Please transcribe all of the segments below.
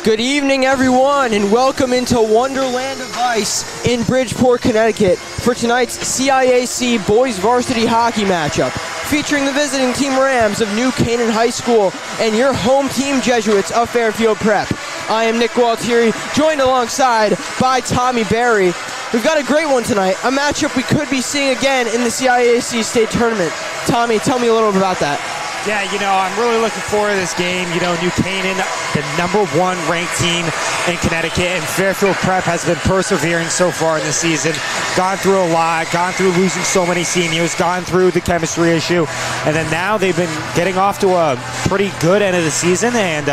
Good evening, everyone, and welcome into Wonderland of Ice in Bridgeport, Connecticut for tonight's CIAC Boys Varsity Hockey matchup, featuring the visiting Team Rams of New Canaan High School and your home team Jesuits of Fairfield Prep. I am Nick Gualtieri, joined alongside by Tommy Berry. We've got a great one tonight, a matchup we could be seeing again in the CIAC state tournament. Tommy, tell me a little bit about that. Yeah, I'm really looking forward to this game. New Canaan, the #1 ranked team in Connecticut, and Fairfield Prep has been persevering so far in the season. Gone through a lot, gone through losing so many seniors, gone through the chemistry issue, and then now they've been getting off to a pretty good end of the season, and,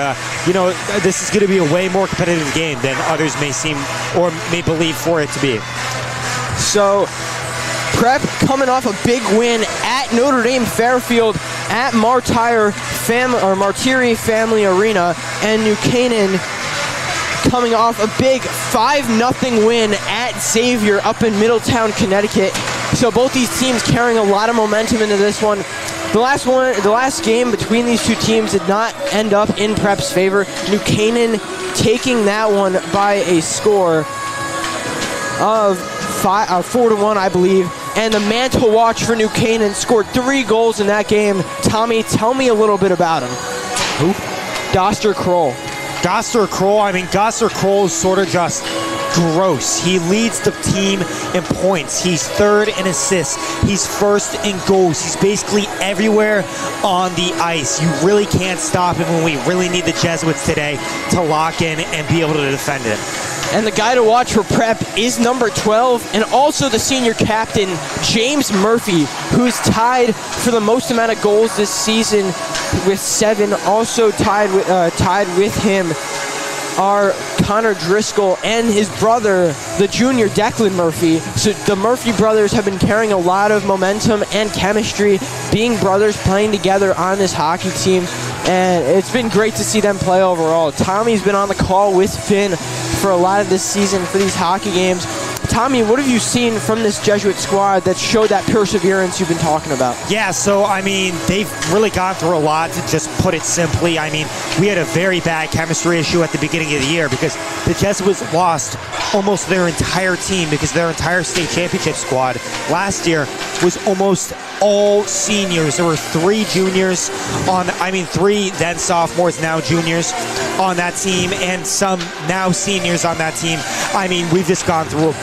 this is going to be a way more competitive game than others may seem or may believe for it to be. So, Prep coming off a big win at Notre Dame Fairfield at Martyri Family Arena, and New Canaan coming off a big 5-0 win at Xavier up in Middletown, Connecticut. So both these teams carrying a lot of momentum into this one. The last game between these two teams did not end up in Prep's favor. New Canaan taking that one by a score of 4-1, I believe. And the man to watch for New Canaan scored 3 goals in that game. Tommy, tell me a little bit about him. Who? Doster Kroll. Doster Kroll is sort of just gross. He leads the team in points. He's third in assists. He's first in goals. He's basically everywhere on the ice. You really can't stop him when we really need the Jesuits today to lock in and be able to defend it. And the guy to watch for Prep is number 12 and also the senior captain, James Murphy, who's tied for the most amount of goals this season with 7. Also tied with him are Connor Driscoll and his brother, the junior Declan Murphy. So the Murphy brothers have been carrying a lot of momentum and chemistry, being brothers playing together on this hockey team, and it's been great to see them play overall. Tommy's been on the call with Finn for a lot of this season for these hockey games. Tommy, what have you seen from this Jesuit squad that showed that perseverance you've been talking about? Yeah, so, they've really gone through a lot, to just put it simply. We had a very bad chemistry issue at the beginning of the year because the Jesuits lost almost their entire team because their entire state championship squad last year was almost all seniors. There were 3 juniors on, 3 then sophomores, now juniors on that team, and some now seniors on that team. We've just gone through a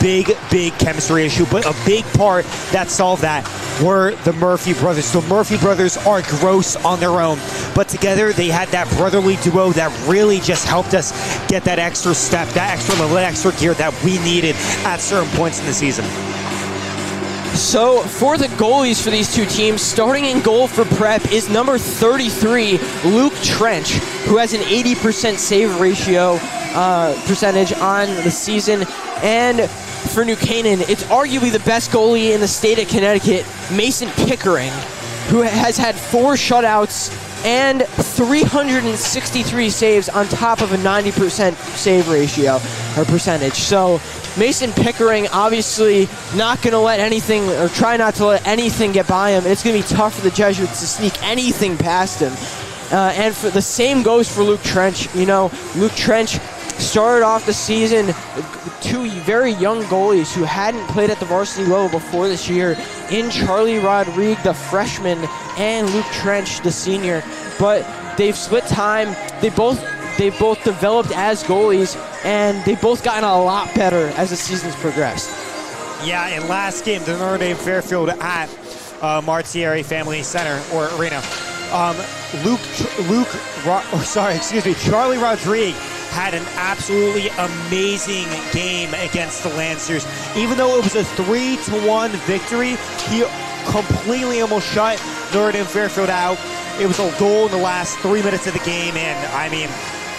big chemistry issue, but a big part that solved that were the Murphy brothers. The Murphy brothers are gross on their own, but together they had that brotherly duo that really just helped us get that extra step, that extra level, that extra gear that we needed at certain points in the season. So for the goalies for these two teams, starting in goal for Prep is number 33, Luke Trench, who has an 80% save ratio percentage on the season. And for New Canaan, it's arguably the best goalie in the state of Connecticut, Mason Pickering, who has had 4 shutouts and 363 saves on top of a 90% save ratio or percentage. So Mason Pickering obviously not going to let anything, or try not to let anything get by him. It's going to be tough for the Jesuits to sneak anything past him. And for the same goes for Luke Trench. Luke Trench started off the season 2 very young goalies who hadn't played at the varsity level before this year, in Charlie Rodrigue, the freshman, and Luke Trench, the senior. But they've split time. They both developed as goalies, and they've both gotten a lot better as the season's progressed. Yeah, and last game, the Notre Dame Fairfield at Martyri Family Center or Arena. Charlie Rodrigue had an absolutely amazing game against the Lancers. Even though it was a 3-1 victory, he completely almost shut Notre Dame Fairfield out. It was a goal in the last 3 minutes of the game, and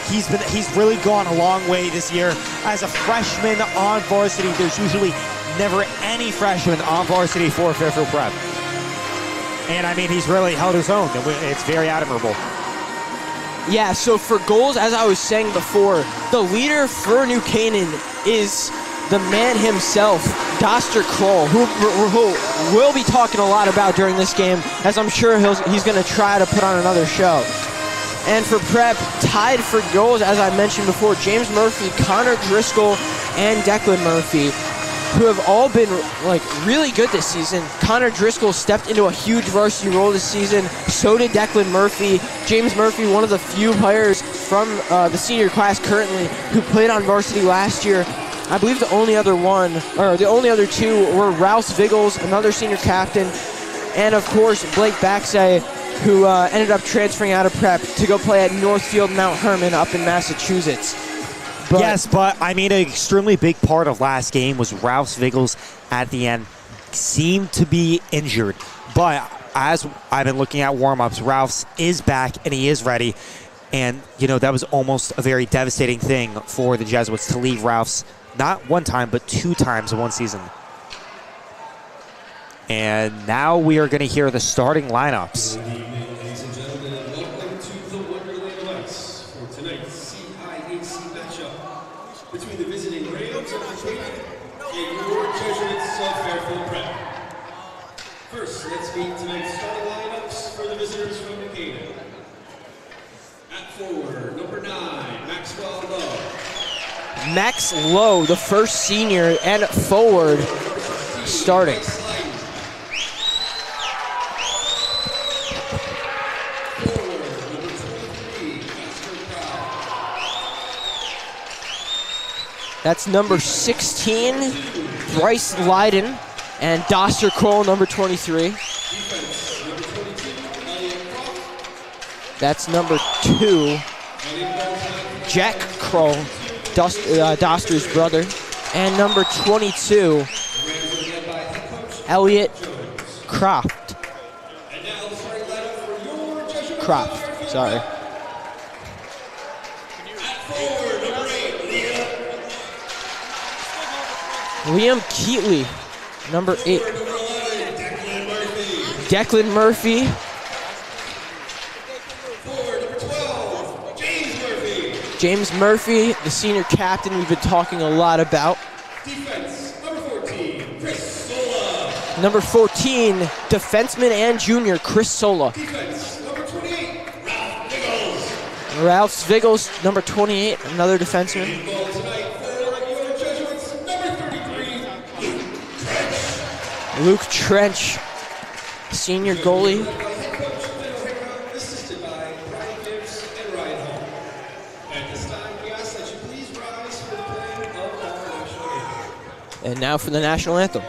he's really gone a long way this year. As a freshman on varsity, there's usually never any freshman on varsity for Fairfield Prep. And he's really held his own. It's very admirable. Yeah, so for goals, as I was saying before, the leader for New Canaan is the man himself, Doster Kroll, who we'll be talking a lot about during this game, as I'm sure he's going to try to put on another show. And for Prep, tied for goals, as I mentioned before, James Murphy, Connor Driscoll, and Declan Murphy, who have all been really good this season. Connor Driscoll stepped into a huge varsity role this season. So did Declan Murphy. James Murphy, one of the few players from the senior class currently who played on varsity last year. I believe the only other two were Rouse Viggles, another senior captain, and of course Blake Baxay, who ended up transferring out of Prep to go play at Northfield Mount Herman up in Massachusetts. But I mean, an extremely big part of last game was Rouse Viggles at the end seemed to be injured. But as I've been looking at warm-ups, Rouse is back and he is ready. And, that was almost a very devastating thing for the Jesuits to leave Rouse not one time, but 2 times in one season. And now we are going to hear the starting lineups. Good evening, ladies and gentlemen, and welcome to the Wonderland of Ice for tonight's CIAC matchup between the visiting Rams of Canaan and your Jesuits of Fairfield Prep. First, let's meet tonight's starting lineups for the visitors from New Canaan. At forward, number 9, Maxwell Lowe. Max Lowe, the first senior and forward, starting. That's number 16, Bryce Leiden, and Doster Kroll, number 23. That's number 2, Jack Kroll, Doster's brother, and number 22, Elliot Croft. Sorry. Liam Keatley, number 8. Declan Murphy. James Murphy, the senior captain we've been talking a lot about. Defense, number 14, Chris Sola. Number 14, defenseman and junior, Chris Sola. Defense, number 28, Ralph Viggles. Ralph Viggles, number 28, another defenseman. Goal tonight for your Jesuits, number 33, Luke Trench. Luke Trench, senior goalie. Led by head coach Ben O'Hara, assisted by Brian Gibbs and Ryan Hall. At this time, we ask that you please rise for the playing of our national anthem. And now for the national anthem.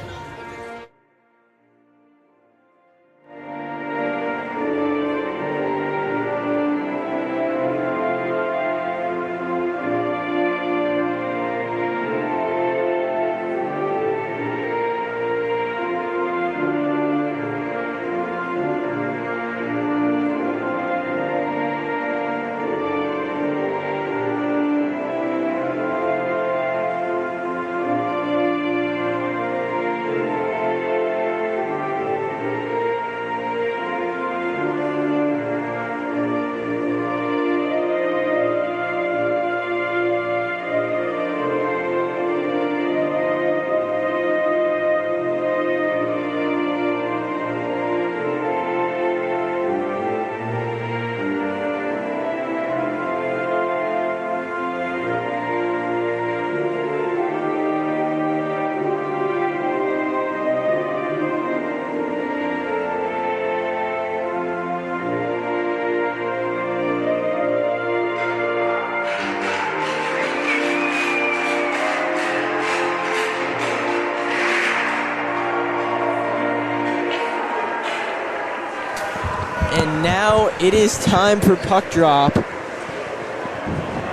And now it is time for puck drop.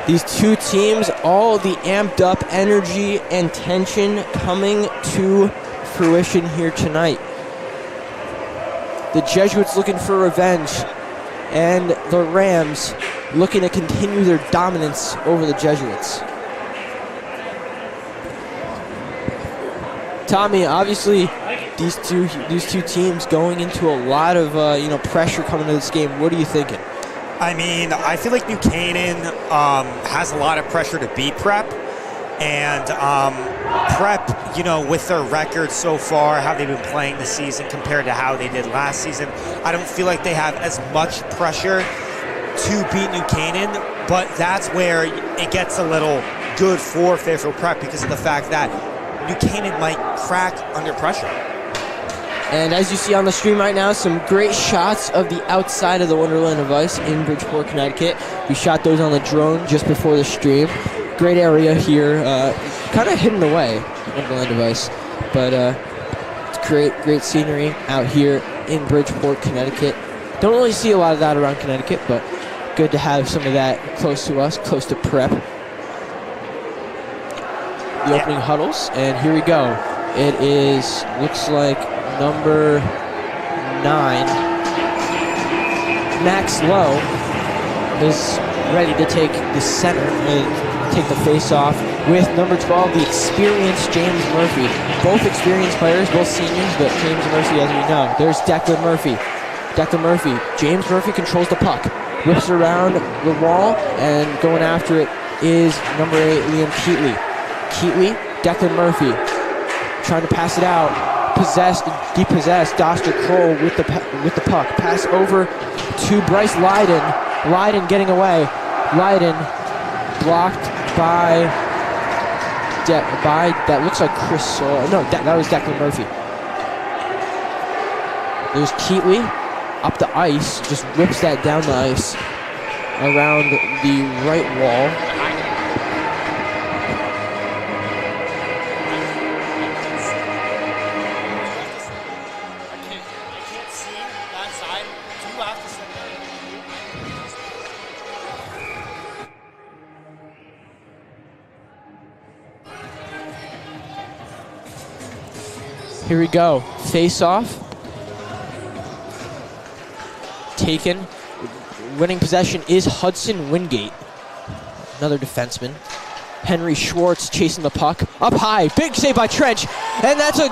These two teams, all the amped up energy and tension coming to fruition here tonight. The Jesuits looking for revenge, and the Rams looking to continue their dominance over the Jesuits. Tommy, obviously, these two teams going into a lot of pressure coming to this game. What are you thinking? I mean, I feel like New Canaan has a lot of pressure to beat Prep. And Prep, with their record so far, how they've been playing this season compared to how they did last season, I don't feel like they have as much pressure to beat New Canaan, but that's where it gets a little good for Fairfield Prep because of the fact that New Canaan might crack under pressure. And as you see on the stream right now, some great shots of the outside of the Wonderland of Ice in Bridgeport, Connecticut. We shot those on the drone just before the stream. Great area here, kind of hidden away, Wonderland of Ice. But it's great scenery out here in Bridgeport, Connecticut. Don't really see a lot of that around Connecticut, but good to have some of that close to us, close to prep. The opening huddles, and here we go. It is, looks like number 9, Max Lowe, is ready to take the center and take the face-off with number 12, the experienced James Murphy. Both experienced players, both seniors, but James Murphy, as we know. There's Declan Murphy. James Murphy controls the puck, whips around the wall, and going after it is number 8, Liam Keatley, Declan Murphy, trying to pass it out, depossessed, Doster Kroll with the puck, pass over to Bryce Leiden getting away, blocked by that looks like Chris Soul, no, that was Declan Murphy. There's Keatley, up the ice, just whips that down the ice around the right wall. Here we go, face off. Taken. Winning possession is Hudson Wingate, another defenseman. Henry Schwartz chasing the puck up high. Big save by Trench, and that's a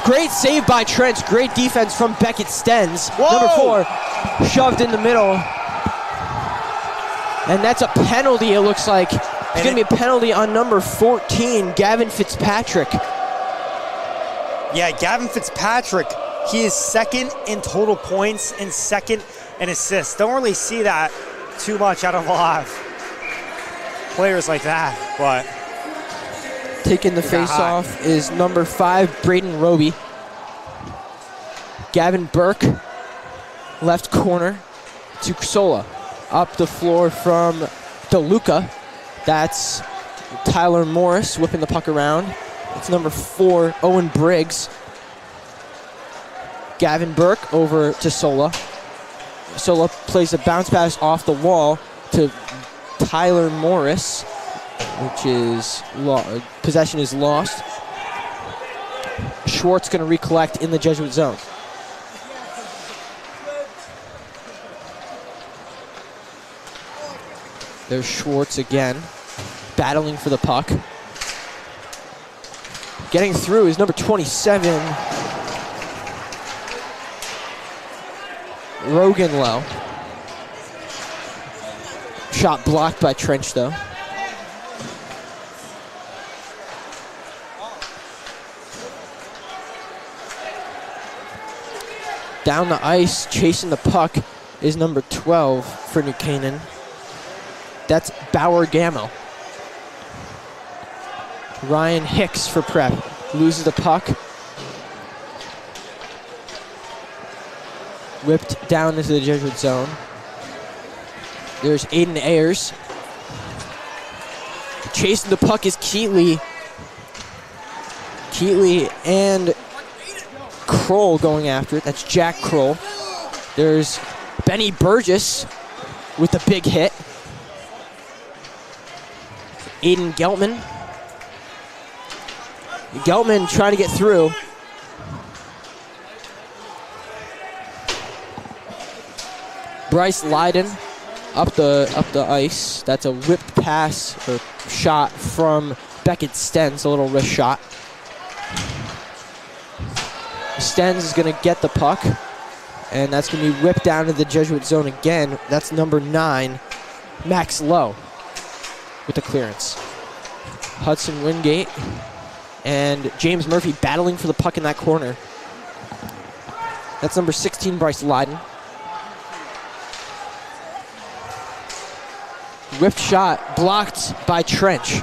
great save by Trench. Great defense from Beckett Stens. Whoa! Number 4 shoved in the middle, and that's a penalty. It looks like it's going to be a penalty on number 14, Gavin Fitzpatrick. Yeah, Gavin Fitzpatrick. He is second in total points and second in assists. Don't really see that too much out of a lot of players like that, but taking the face-off is number 5, Braden Roby. Gavin Burke, left corner to Sola. Up the floor from DeLuca. That's Tyler Morris whipping the puck around. It's number 4, Owen Briggs. Gavin Burke over to Sola. Sola plays a bounce pass off the wall to Tyler Morris, which is possession is lost. Schwartz going to recollect in the Jesuit zone. There's Schwartz again, battling for the puck. Getting through is number 27, Rogan Lowe. Shot blocked by Trench, though. Down the ice, chasing the puck, is number 12 for New Canaan. That's Bauer Gammo. Ryan Hicks for Prep. Loses the puck. Whipped down into the Jesuit zone. There's Aiden Ayers. Chasing the puck is Keatley. Keatley and Kroll going after it. That's Jack Kroll. There's Benny Burgess with a big hit. Aiden Geltman. Geltman trying to get through. Bryce Leiden up the ice. That's a whipped pass or shot from Beckett Stens, a little wrist shot. Stens is going to get the puck, and that's going to be whipped down to the Jesuit zone again. That's number 9, Max Lowe, with the clearance. Hudson Wingate and James Murphy battling for the puck in that corner. That's number 16, Bryce Leiden. Whipped shot blocked by Trench.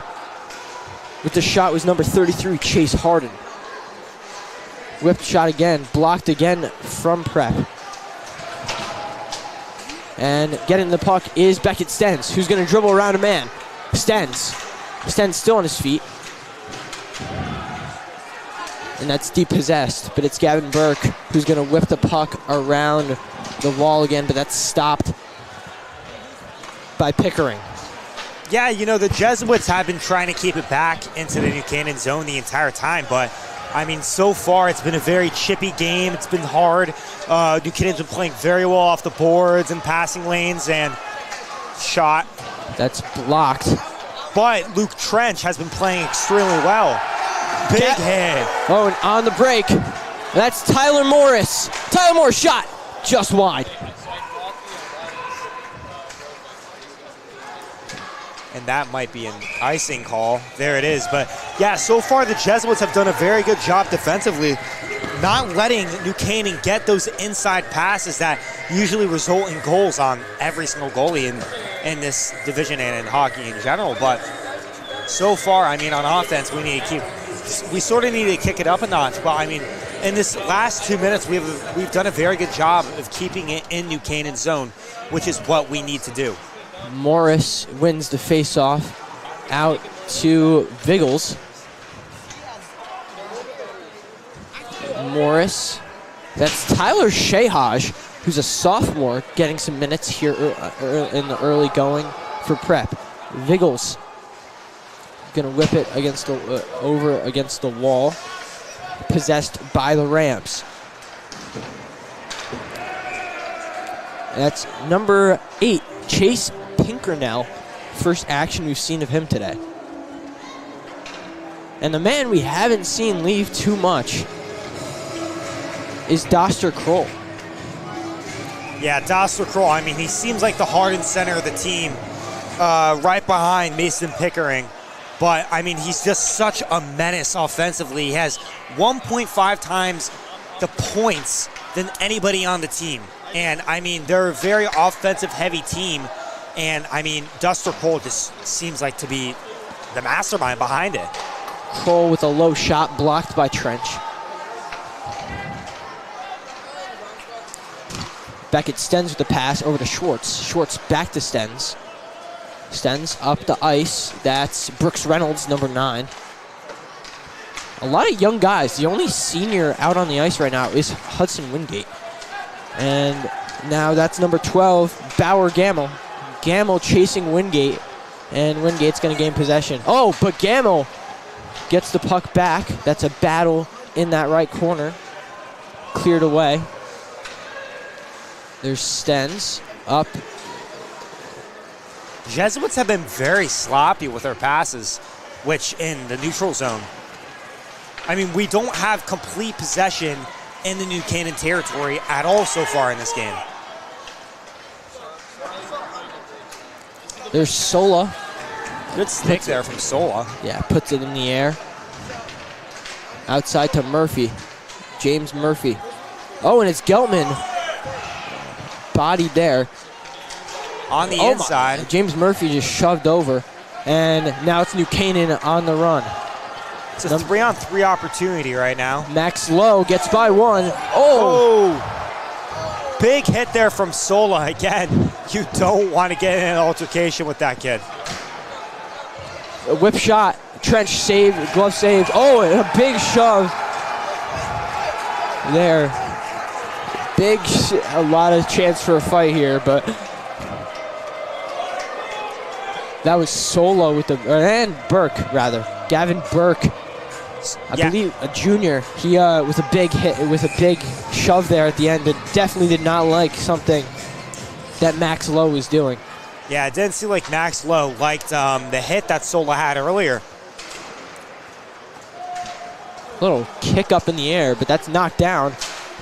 With the shot was number 33, Chase Harden. Whipped shot again, blocked again from Prep. And getting the puck is Beckett Stens, who's going to dribble around a man. Stens still on his feet. And that's depossessed, but it's Gavin Burke who's going to whip the puck around the wall again, but that's stopped by Pickering. Yeah, you know, the Jesuits have been trying to keep it back into the New Canaan zone the entire time, but I mean, so far it's been a very chippy game. It's been hard. New Canaan's been playing very well off the boards and passing lanes, and shot. That's blocked. But Luke Trench has been playing extremely well. Big hit. Oh, and on the break, that's Tyler Morris. Tyler Morris shot just wide. And that might be an icing call. There it is. But yeah, so far the Jesuits have done a very good job defensively, not letting New Canaan get those inside passes that usually result in goals on every single goalie in this division and in hockey in general. But so far, I mean, on offense, we sort of need to kick it up a notch. But I mean, in this last 2 minutes, we've done a very good job of keeping it in New Canaan zone, which is what we need to do. Morris wins the face-off out to Viggles. Morris. That's Tyler Shahaj, who's a sophomore, getting some minutes here in the early going for Prep. Viggles gonna whip it against over against the wall, possessed by the Rams. That's number 8, Chase Pinkernell. First action we've seen of him today. And the man we haven't seen leave too much is Doster Kroll. Yeah, Doster Kroll, I mean, he seems like the heart and center of the team, right behind Mason Pickering. But, I mean, he's just such a menace offensively. He has 1.5 times the points than anybody on the team. And, I mean, they're a very offensive-heavy team. And, I mean, Doster Kroll just seems like to be the mastermind behind it. Kroll with a low shot blocked by Trench. Beckett Stens with the pass over to Schwartz. Schwartz back to Stens. Stens up the ice. That's Brooks Reynolds, number 9. A lot of young guys. The only senior out on the ice right now is Hudson Wingate. And now that's number 12, Bauer Gamel. Gamel chasing Wingate, and Wingate's going to gain possession. Oh, but Gamel gets the puck back. That's a battle in that right corner. Cleared away. There's Stens up. Jesuits have been very sloppy with their passes, which in the neutral zone. I mean, we don't have complete possession in the New Canaan territory at all so far in this game. There's Sola. Good stick there from Sola. Yeah, puts it in the air. Outside to Murphy. James Murphy. Oh, and it's Geltman. Bodied there. On the inside. James Murphy just shoved over. And now it's New Canaan on the run. It's a 3-on-3 opportunity right now. Max Lowe gets by one. Oh! Big hit there from Sola again. You don't want to get in an altercation with that kid. A whip shot. Trench saved. Glove saved. Oh, and a big shove there. A lot of chance for a fight here, but that was Solo with and Burke, rather. Gavin Burke. I believe a junior. He with a big hit, with a big shove there at the end. That definitely did not like something that Max Lowe was doing. Yeah, it didn't seem like Max Lowe liked the hit that Sola had earlier. Little kick up in the air, but that's knocked down.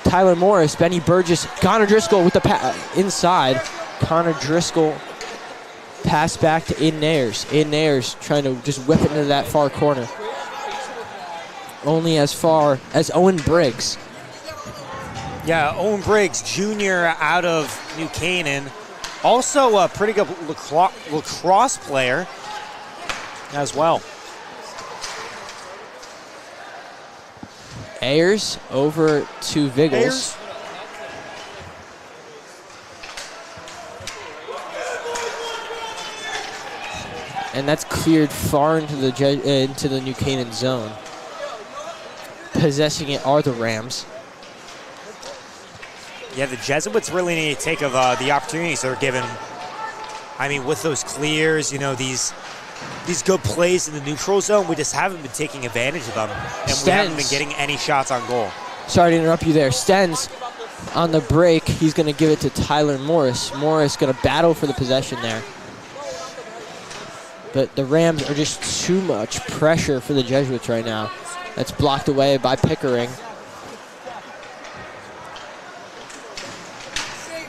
Tyler Morris, Benny Burgess, Connor Driscoll with the inside. Connor Driscoll pass back to Aiden Ayers. Aiden Ayers trying to just whip it into that far corner. Only as far as Owen Briggs. Yeah, Owen Briggs, junior out of New Canaan. Also a pretty good lacrosse player as well. Ayers over to Viggles. Ayers. And that's cleared far into the New Canaan zone. Possessing it are the Rams. Yeah, the Jesuits really need to take of the opportunities they're given. I mean, with those clears, you know, these good plays in the neutral zone, we just haven't been taking advantage of them. And we haven't been getting any shots on goal. Sorry to interrupt you there. Stens on the break. He's going to give it to Tyler Morris. Morris going to battle for the possession there. But the Rams are just too much pressure for the Jesuits right now. That's blocked away by Pickering.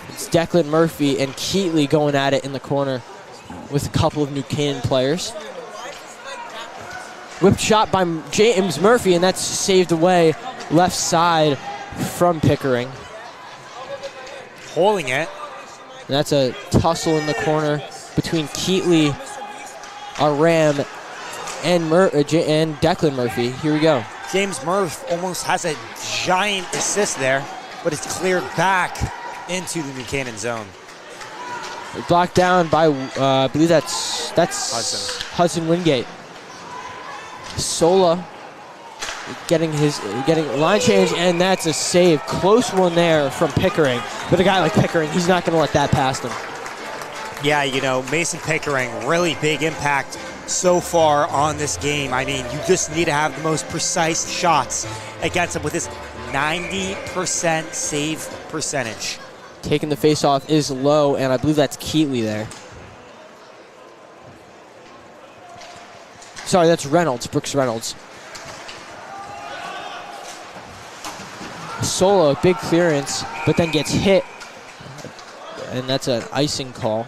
It's Declan Murphy and Keatley going at it in the corner with a couple of New Canaan players. Whipped shot by James Murphy, and that's saved away left side from Pickering. Holding it. And that's a tussle in the corner between Keatley, our Ram, and Declan Murphy. Here we go. James Murph almost has a giant assist there, but it's cleared back into the New Canaan zone. Blocked down by, I believe that's Hudson Wingate. Sola getting line change, and that's a save. Close one there from Pickering. But a guy like Pickering, he's not going to let that past him. Yeah, you know, Mason Pickering, really big impact so far on this game. I mean, you just need to have the most precise shots against him with his 90% save percentage. Taking the face-off is low, and I believe that's Keatley there. Sorry, that's Reynolds, Brooks Reynolds. Solo, big clearance, but then gets hit, and that's an icing call.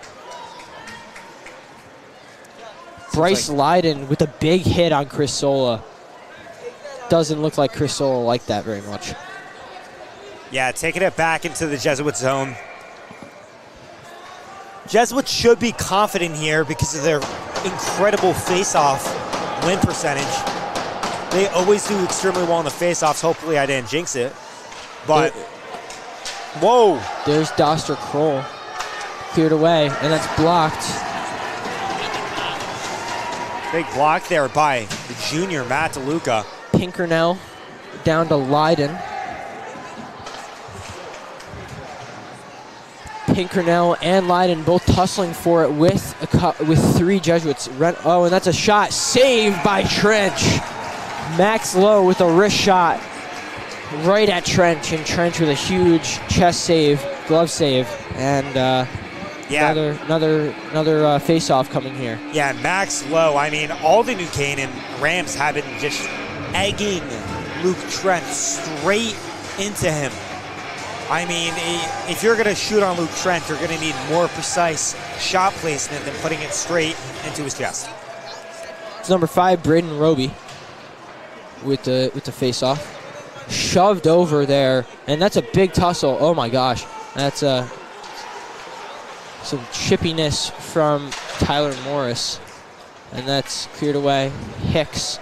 Bryce Lydon with a big hit on Chris Sola. Doesn't look like Chris Sola liked that very much. Yeah, taking it back into the Jesuit zone. Jesuits should be confident here because of their incredible face-off win percentage. They always do extremely well in the face-offs. Hopefully I didn't jinx it. But, whoa. There's Doster Kroll. Cleared away, and that's blocked. Big block there by the junior, Matt DeLuca. Pinkernell down to Lydon. Pinkernell and Lydon both tussling for it with three Jesuits. Oh, and that's a shot saved by Trench. Max Lowe with a wrist shot right at Trench, and Trench with a huge chest save, glove save, and another face-off coming here. Yeah, Max Lowe. I mean, all the New Canaan Rams have been just egging Luke Trent straight into him. I mean, if you're going to shoot on Luke Trent, you're going to need more precise shot placement than putting it straight into his chest. It's number 5, Braden Roby, with the face-off. Shoved over there, and that's a big tussle. Oh my gosh, that's some chippiness from Tyler Morris, and that's cleared away. Hicks.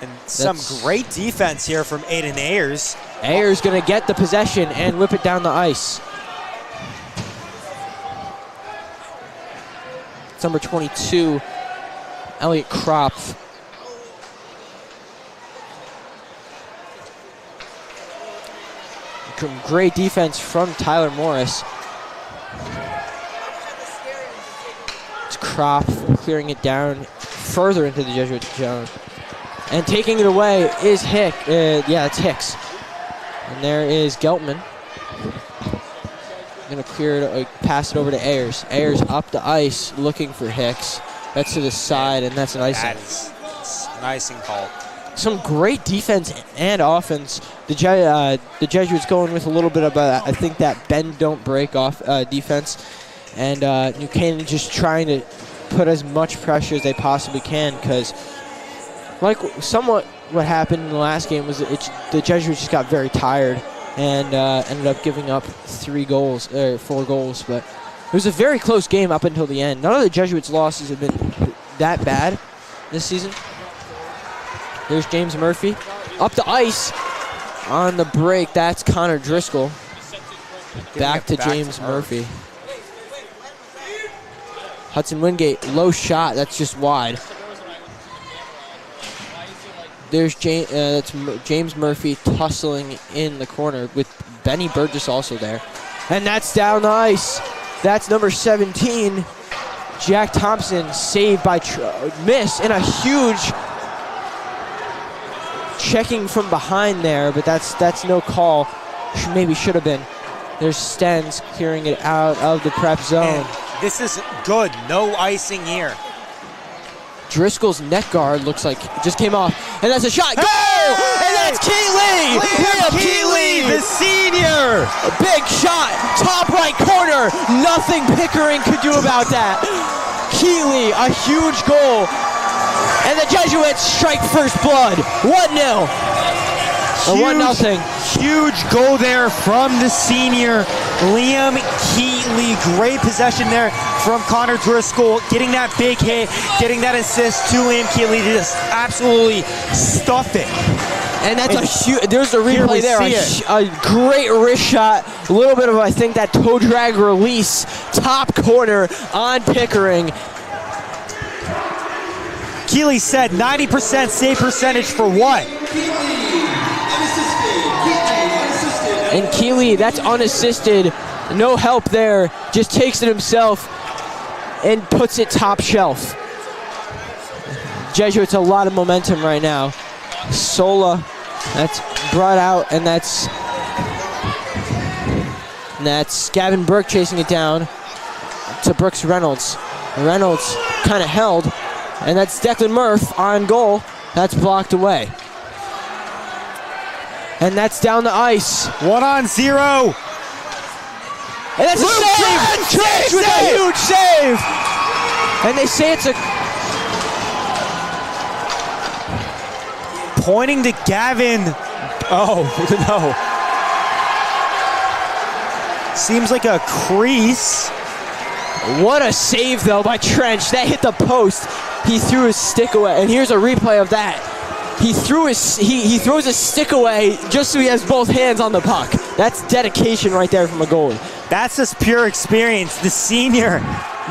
And some great defense here from Aiden Ayers. Ayers going to get the possession and whip it down the ice. It's number 22, Elliot Kropf. Great defense from Tyler Morris. It's Kropf clearing it down further into the Jesuit zone. And taking it away is Hicks. It's Hicks. And there is Geltman. Going to pass it over to Ayers. Ayers up the ice looking for Hicks. That's to the side, and that's an icing. That's an icing call. Some great defense and offense. The Jesuits going with a little bit of I think that bend don't break off defense, and New Canaan just trying to put as much pressure as they possibly can, because like somewhat what happened in the last game was the Jesuits just got very tired and ended up giving up 4 goals, but It was a very close game up until the end. None of the Jesuits' losses have been that bad this season. There's James Murphy. Up the ice on the break. That's Connor Driscoll. Back to James Murphy. Hudson Wingate, low shot. That's just wide. There's James Murphy tussling in the corner with Benny Burgess also there. And that's down the ice. That's number 17, Jack Thompson, saved by miss, and a huge checking from behind there, but that's no call. Maybe should have been. There's Stens clearing it out of the prep zone. And this is good. No icing here. Driscoll's net guard looks like it just came off, and that's a shot. Go! And that's Keeley! Liam Keeley, the senior! A big shot, top right corner. Nothing Pickering could do about that. Keeley, a huge goal. And the Jesuits strike first blood. 1-0. 1-0. Huge goal there from the senior, Liam Keeley. Great possession there from Connor Driscoll. Getting that big hit, getting that assist to Liam Keeley to just absolutely stuff it. And that's a huge, there's a replay there. A great wrist shot. A little bit of, I think, that toe drag release. Top corner on Pickering. Keeley said 90% save percentage for what? And Keeley, that's unassisted. No help there. Just takes it himself and puts it top shelf. Jesuits a lot of momentum right now. Sola, that's brought out, and that's Gavin Burke chasing it down to Brooks Reynolds. Reynolds kind of held, and that's Declan Murph on goal. That's blocked away. And that's down the ice. 1-0. And that's a save! Trench with a huge save! And they say it's a... Pointing to Gavin. Oh, no. Seems like a crease. What a save, though, by Trench. That hit the post. He threw his stick away. And here's a replay of that. He throws his stick away just so he has both hands on the puck. That's dedication right there from a goalie. That's just pure experience. The senior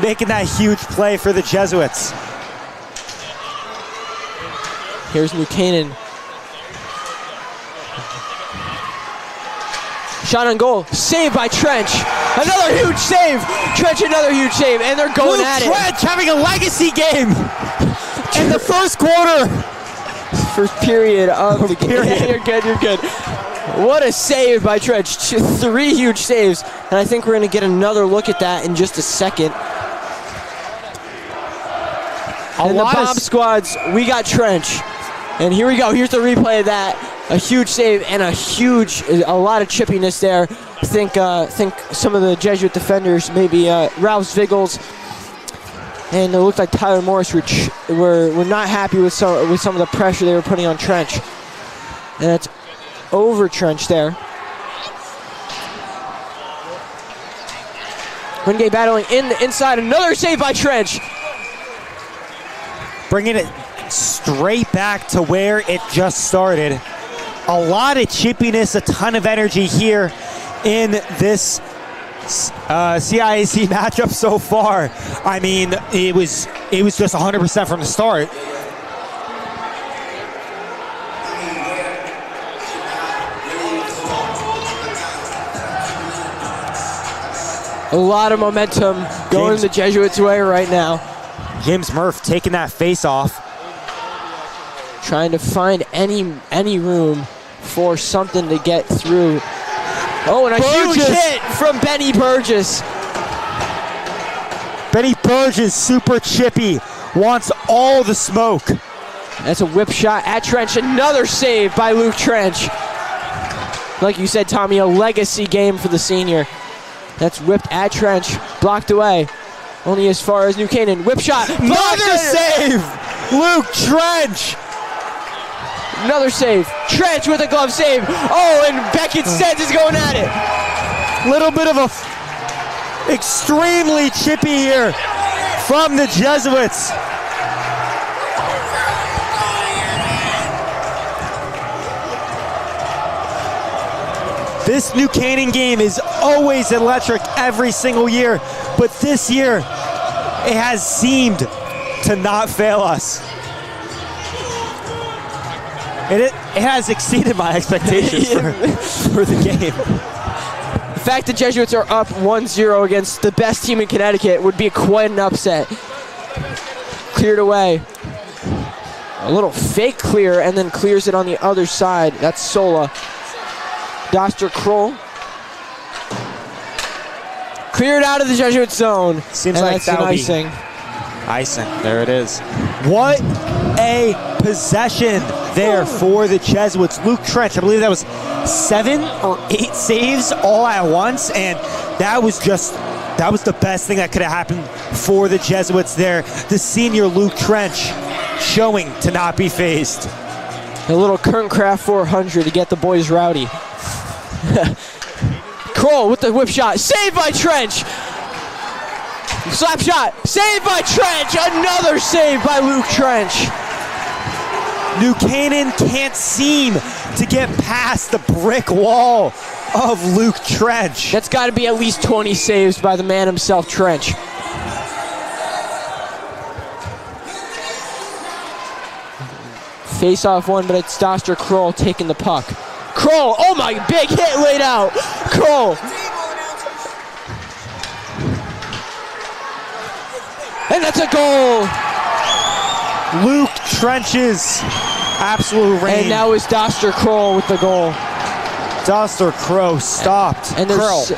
making that huge play for the Jesuits. Here's New Canaan. Shot on goal. Saved by Trench. Another huge save. Trench, another huge save. And they're going at it. Trench having a legacy game in the first quarter. First period of the game. Period. You're good. What a save by Trench. 3 huge saves. And I think we're going to get another look at that in just a second. And the bomb squads, we got Trench. And here we go. Here's the replay of that. A huge save and a lot of chippiness there. I think some of the Jesuit defenders, maybe Ralph Zwiggles, and it looked like Tyler Morris were not happy with some of the pressure they were putting on Trench. And it's over Trench there. Wingate battling in the inside. Another save by Trench. Bringing it straight back to where it just started. A lot of chippiness, a ton of energy here in this CIAC matchup so far. I mean, it was just 100% from the start. A lot of momentum going the Jesuits' way right now. James Murph taking that face off. Trying to find any room for something to get through. Oh, and a huge hit from Benny Burgess. Benny Burgess, super chippy, wants all the smoke. That's a whip shot at Trench. Another save by Luke Trench. Like you said, Tommy, a legacy game for the senior. That's whipped at Trench, blocked away. Only as far as New Canaan. Whip shot. Another save! Luke Trench! Another save. Trench with a glove save. Oh, and Beckett Stens is going at it. Little bit of a extremely chippy here from the Jesuits. This New Canaan game is always electric every single year, but this year it has seemed to not fail us. It has exceeded my expectations for the game. The fact the Jesuits are up 1-0 against the best team in Connecticut would be quite an upset. Cleared away. A little fake clear, and then clears it on the other side. That's Sola. Doster Kroll. Cleared out of the Jesuit zone. Seems and like that's an that'll be icing. Icing, there it is. What a possession there for the Jesuits. Luke Trench, I believe that was 7 or 8 saves all at once, and that was the best thing that could have happened for the Jesuits there. The senior Luke Trench showing to not be phased. A little Kerncraft 400 to get the boys rowdy. Kroll with the whip shot, saved by Trench. Slap shot, saved by Trench. Another save by Luke Trench. New Canaan can't seem to get past the brick wall of Luke Trench. That's got to be at least 20 saves by the man himself, Trench. Face off one, but it's Doster Kroll taking the puck. Kroll, oh my, big hit laid out. Kroll. And that's a goal. Luke Trench's absolute reign. And now is Doster Kroll with the goal. Doster Kroll stopped. And there's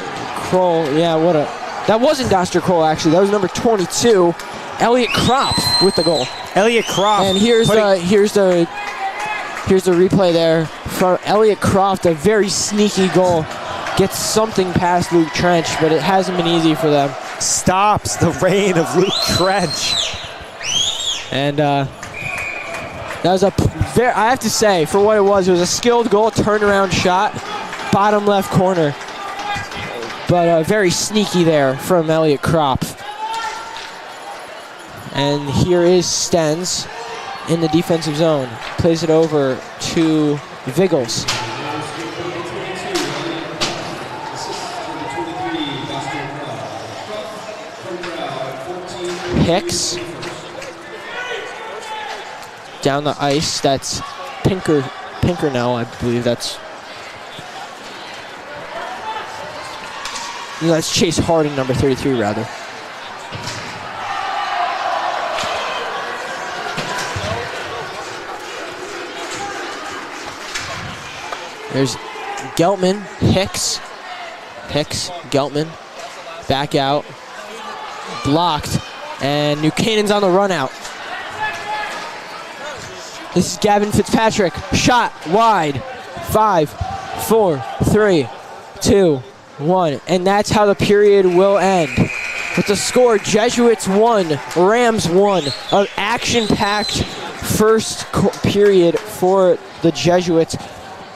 Kroll, yeah, that wasn't Doster Kroll actually. That was number 22, Elliot Kropf with the goal. Elliot Kropf. And here's the replay there from Elliot Kropf, a very sneaky goal. Gets something past Luke Trench, but it hasn't been easy for them. Stops the reign of Luke Trench. And that was I have to say, for what it was a skilled goal, turnaround shot, bottom left corner. But very sneaky there from Elliot Kropf. And here is Stens in the defensive zone. Plays it over to Viggles. Hicks. Down the ice, that's Pinkernell, I believe that's Chase Harding, number 33, rather. There's Geltman, Hicks, Geltman, back out, blocked, and New Canaan's on the run out. This is Gavin Fitzpatrick, shot wide, 5, 4, 3, 2, 1, and that's how the period will end. With the score, Jesuits 1, Rams 1, an action-packed first period for the Jesuits.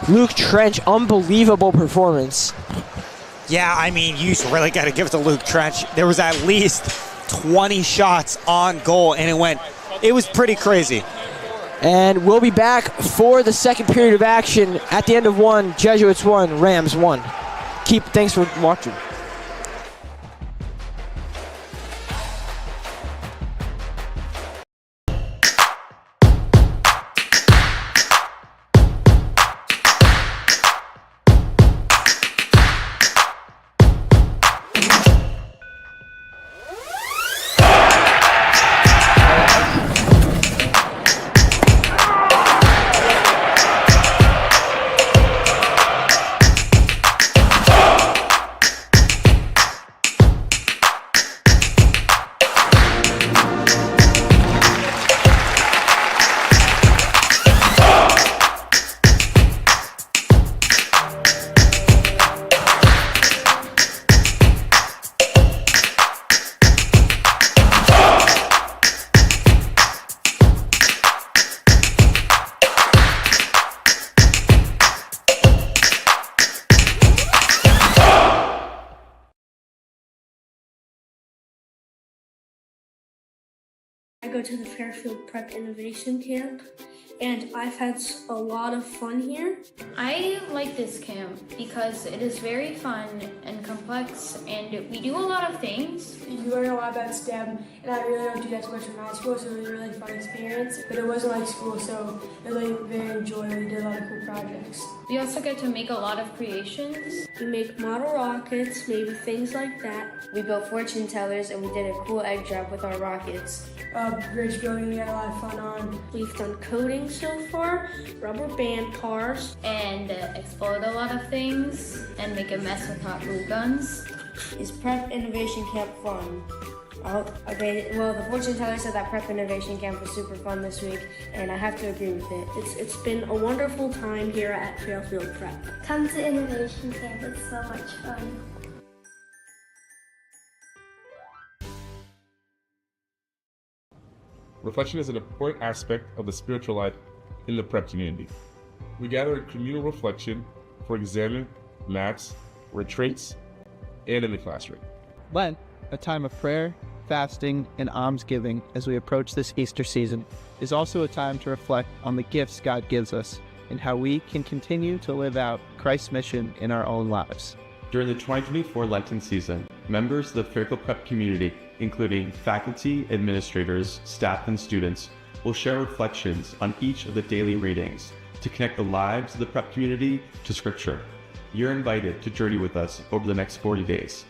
Luke Trench, unbelievable performance. Yeah, I mean, you really got to give it to Luke Trench. There was at least 20 shots on goal, and it was pretty crazy. And we'll be back for the second period of action at the end of 1, Jesuits 1, Rams 1. Thanks for watching. go to the Fairfield Prep Innovation Camp, and I've had a lot of fun here. I like this camp because it is very fun and complex, and we do a lot of things. You learn a lot about STEM, and I really don't do that so much in high school, so it was a really fun experience. But it wasn't like school, so it was like very enjoyable. We did a lot of cool projects. We also get to make a lot of creations. We make model rockets, maybe things like that. We built fortune tellers, and we did a cool egg drop with our rockets. Bridge building we had a lot of fun on. We've done coding so far, rubber band cars, and explode a lot of things and make a mess with hot glue guns. Is Prep Innovation Camp fun? Okay, well, the fortune teller said that Prep Innovation Camp was super fun this week, and I have to agree with it. It's been a wonderful time here at Fairfield Prep. Come to Innovation Camp, it's so much fun. Reflection is an important aspect of the spiritual life in the prep community. We gather in communal reflection for examen, maths, retreats, and in the classroom. Lent, a time of prayer, fasting, and almsgiving as we approach this Easter season, is also a time to reflect on the gifts God gives us and how we can continue to live out Christ's mission in our own lives. During the 2024 Lenten season, members of the Fairfield Prep community, including faculty, administrators, staff, and students, will share reflections on each of the daily readings to connect the lives of the prep community to Scripture. You're invited to journey with us over the next 40 days.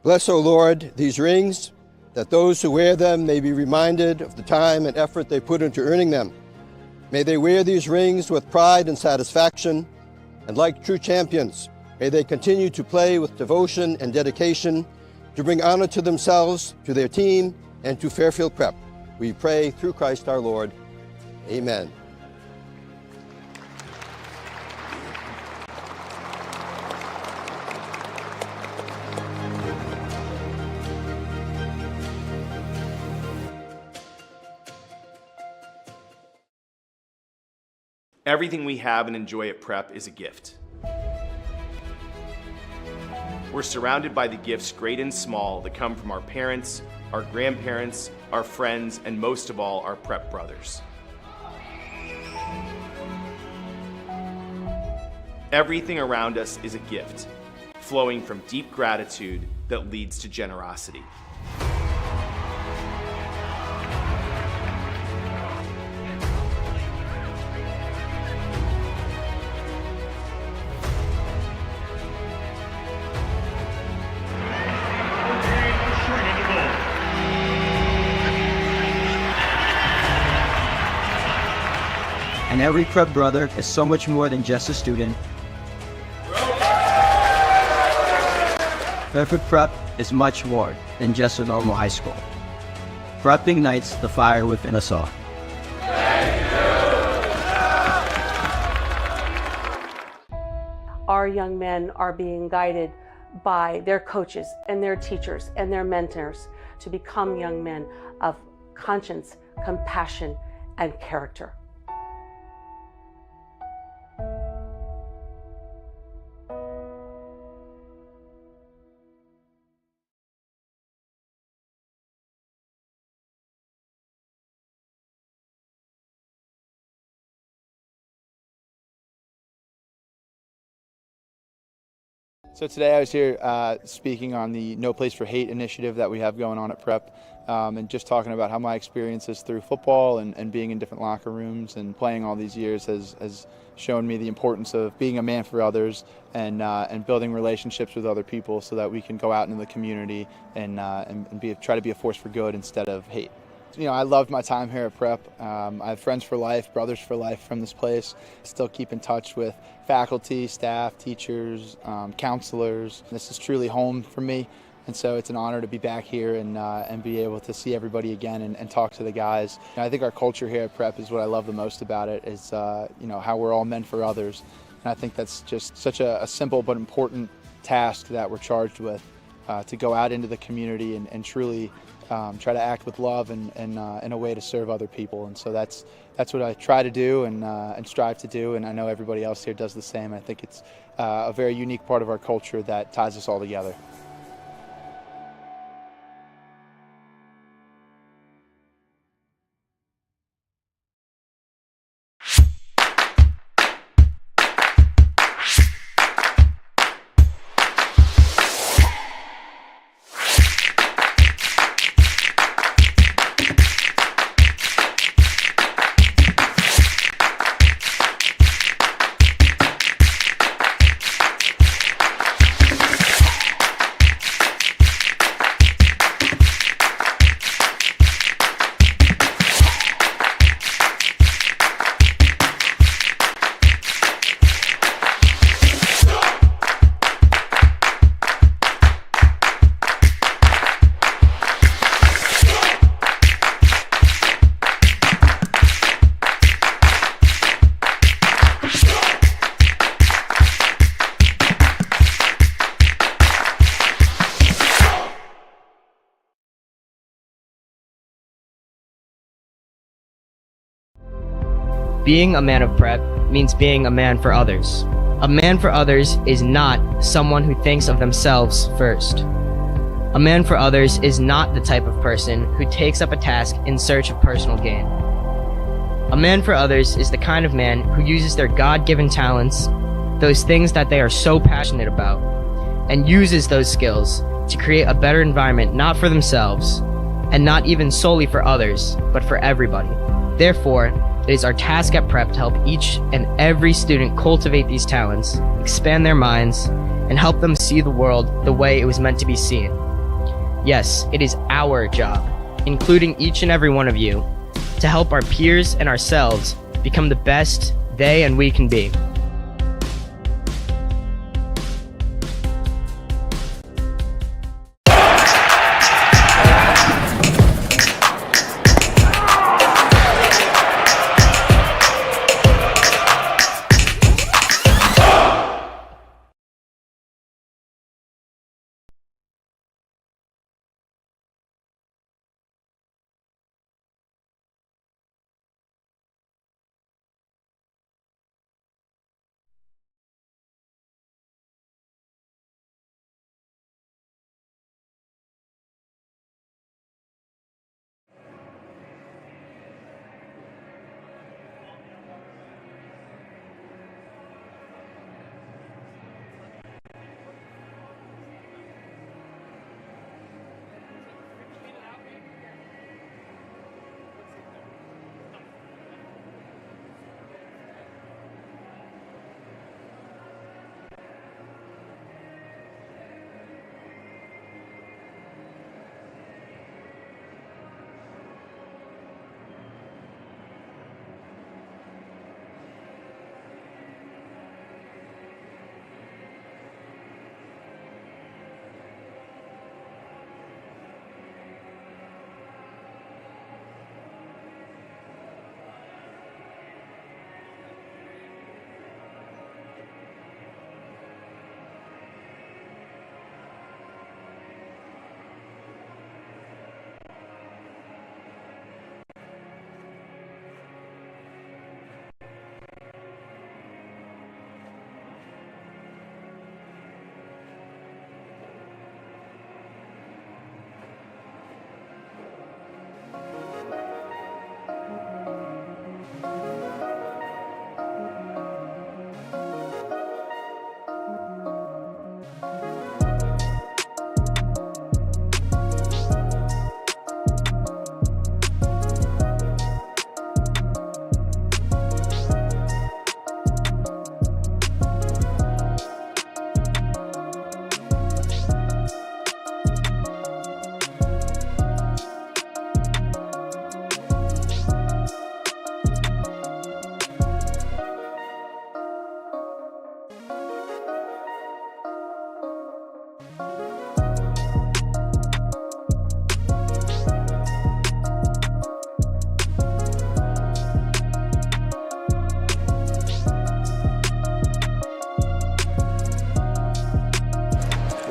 Bless, O Lord, these rings, that those who wear them may be reminded of the time and effort they put into earning them. May they wear these rings with pride and satisfaction, and like true champions, may they continue to play with devotion and dedication to bring honor to themselves, to their team, and to Fairfield Prep. We pray through Christ our Lord. Amen. Everything we have and enjoy at Prep is a gift. We're surrounded by the gifts, great and small, that come from our parents, our grandparents, our friends, and most of all, our Prep brothers. Everything around us is a gift, flowing from deep gratitude that leads to generosity. And every Prep brother is so much more than just a student. Fairfield Prep is much more than just a normal high school. Prep ignites the fire within us all. Our young men are being guided by their coaches and their teachers and their mentors to become young men of conscience, compassion, and character. So today I was here speaking on the No Place for Hate initiative that we have going on at Prep, and just talking about how my experiences through football and being in different locker rooms and playing all these years has shown me the importance of being a man for others and building relationships with other people so that we can go out into the community and try to be a force for good instead of hate. You know, I loved my time here at Prep. I have friends for life, brothers for life from this place. Still keep in touch with faculty, staff, teachers, counselors. This is truly home for me, and so it's an honor to be back here and be able to see everybody again and talk to the guys. I think our culture here at Prep is what I love the most about it, is you know, how we're all men for others. And I think that's just such a simple but important task that we're charged with, to go out into the community and truly try to act with love and in a way to serve other people. And so that's what I try to do and strive to do, and I know everybody else here does the same. I think it's a very unique part of our culture that ties us all together. Being a man of Prep means being a man for others. A man for others is not someone who thinks of themselves first. A man for others is not the type of person who takes up a task in search of personal gain. A man for others is the kind of man who uses their God-given talents, those things that they are so passionate about, and uses those skills to create a better environment not for themselves, and not even solely for others, but for everybody. Therefore, it is our task at Prep to help each and every student cultivate these talents, expand their minds, and help them see the world the way it was meant to be seen. Yes, it is our job, including each and every one of you, to help our peers and ourselves become the best they and we can be.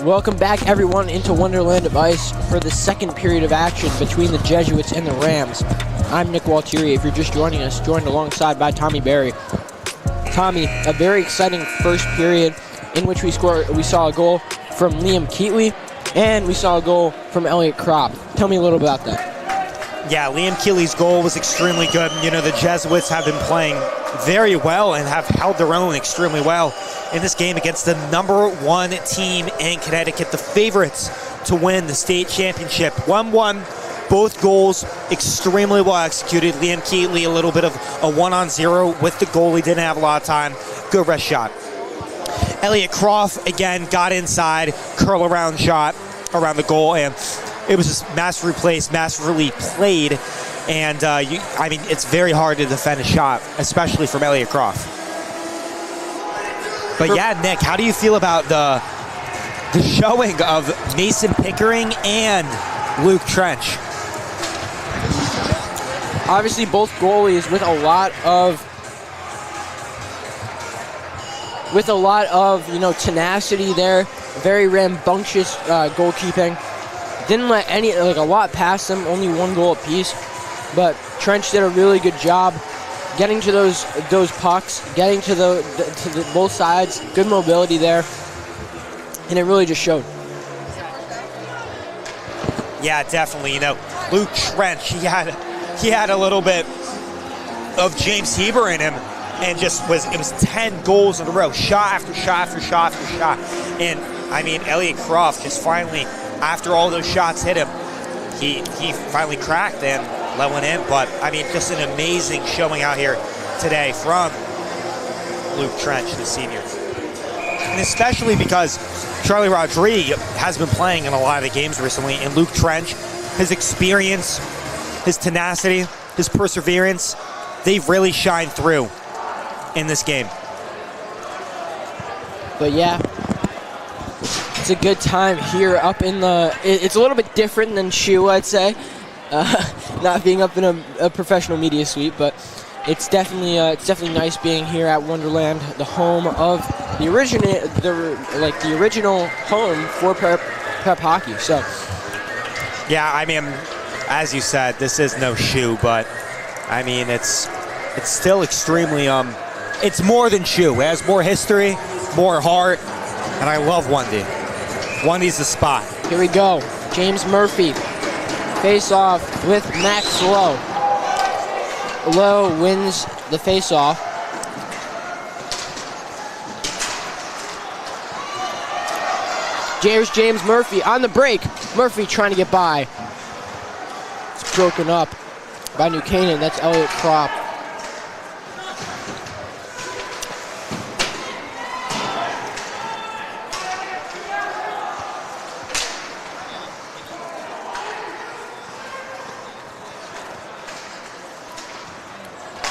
Welcome back, everyone, into Wonderland of Ice for the second period of action between the Jesuits and the Rams. I'm Nick Waltieri. If you're just joining us, joined alongside by Tommy Berry. Tommy, a very exciting first period in which we saw a goal from Liam Keatley, and we saw a goal from Elliot Kropp. Tell me a little about that. Yeah, Liam Keatley's goal was extremely good. You know, the Jesuits have been playing very well and have held their own extremely well in this game against the #1 team in Connecticut, the favorites to win the state championship. 1-1, both goals extremely well executed. Liam Keatley, a little bit of a 1-on-0 with the goalie, didn't have a lot of time. Good wrist shot. Elliot Kropp, again, got inside, curl around shot around the goal, and it was just masterfully placed, masterfully played, and it's very hard to defend a shot, especially from Elliot Kropp. But yeah, Nick, how do you feel about the showing of Mason Pickering and Luke Trench? Obviously, both goalies with a lot of tenacity there, very rambunctious goalkeeping. Didn't let a lot pass them, only one goal apiece. But Trench did a really good job getting to those pucks, getting to the both sides. Good mobility there, and it really just showed. Yeah, definitely. Luke Trench, he had a little bit of James Heber in him, and it was 10 goals in a row, shot after shot after shot after shot. And Elliot Kropp just finally, after all those shots hit him, he finally cracked and let one in. But just an amazing showing out here today from Luke Trench, the senior. And especially because Charlie Rodriguez has been playing in a lot of the games recently, and Luke Trench, his experience, his tenacity, his perseverance, they've really shined through in this game. But yeah, it's a good time here up in the... It's a little bit different than Shoe, I'd say, not being up in a professional media suite, but it's definitely nice being here at Wonderland, the home of the original home for prep hockey. So yeah, as you said, this is no Shoe, but it's still extremely it's more than Shoe. It has more history, more heart, and I love Wendy. Wendy's the spot. Here we go. James Murphy face off with Max Lowe. Lowe wins the face off. Here's James Murphy on the break. Murphy trying to get by. It's broken up by New Canaan. That's Elliot Kropp.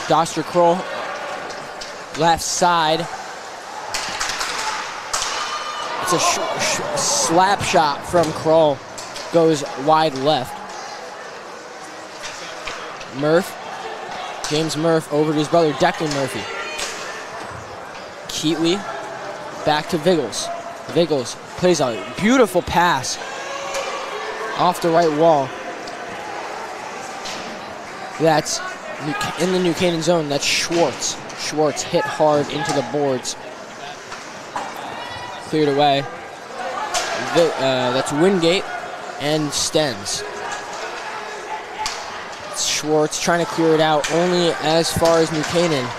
Doster Kroll, left side. It's a slap shot from Kroll. Goes wide left. James Murph over to his brother Declan Murphy. Keatley back to Viggles. Viggles plays a beautiful pass off the right wall. That's in the New Canaan zone. That's Schwartz. Schwartz hit hard into the boards. Cleared away. That's Wingate and Stens. It's Schwartz trying to clear it out only as far as New Canaan.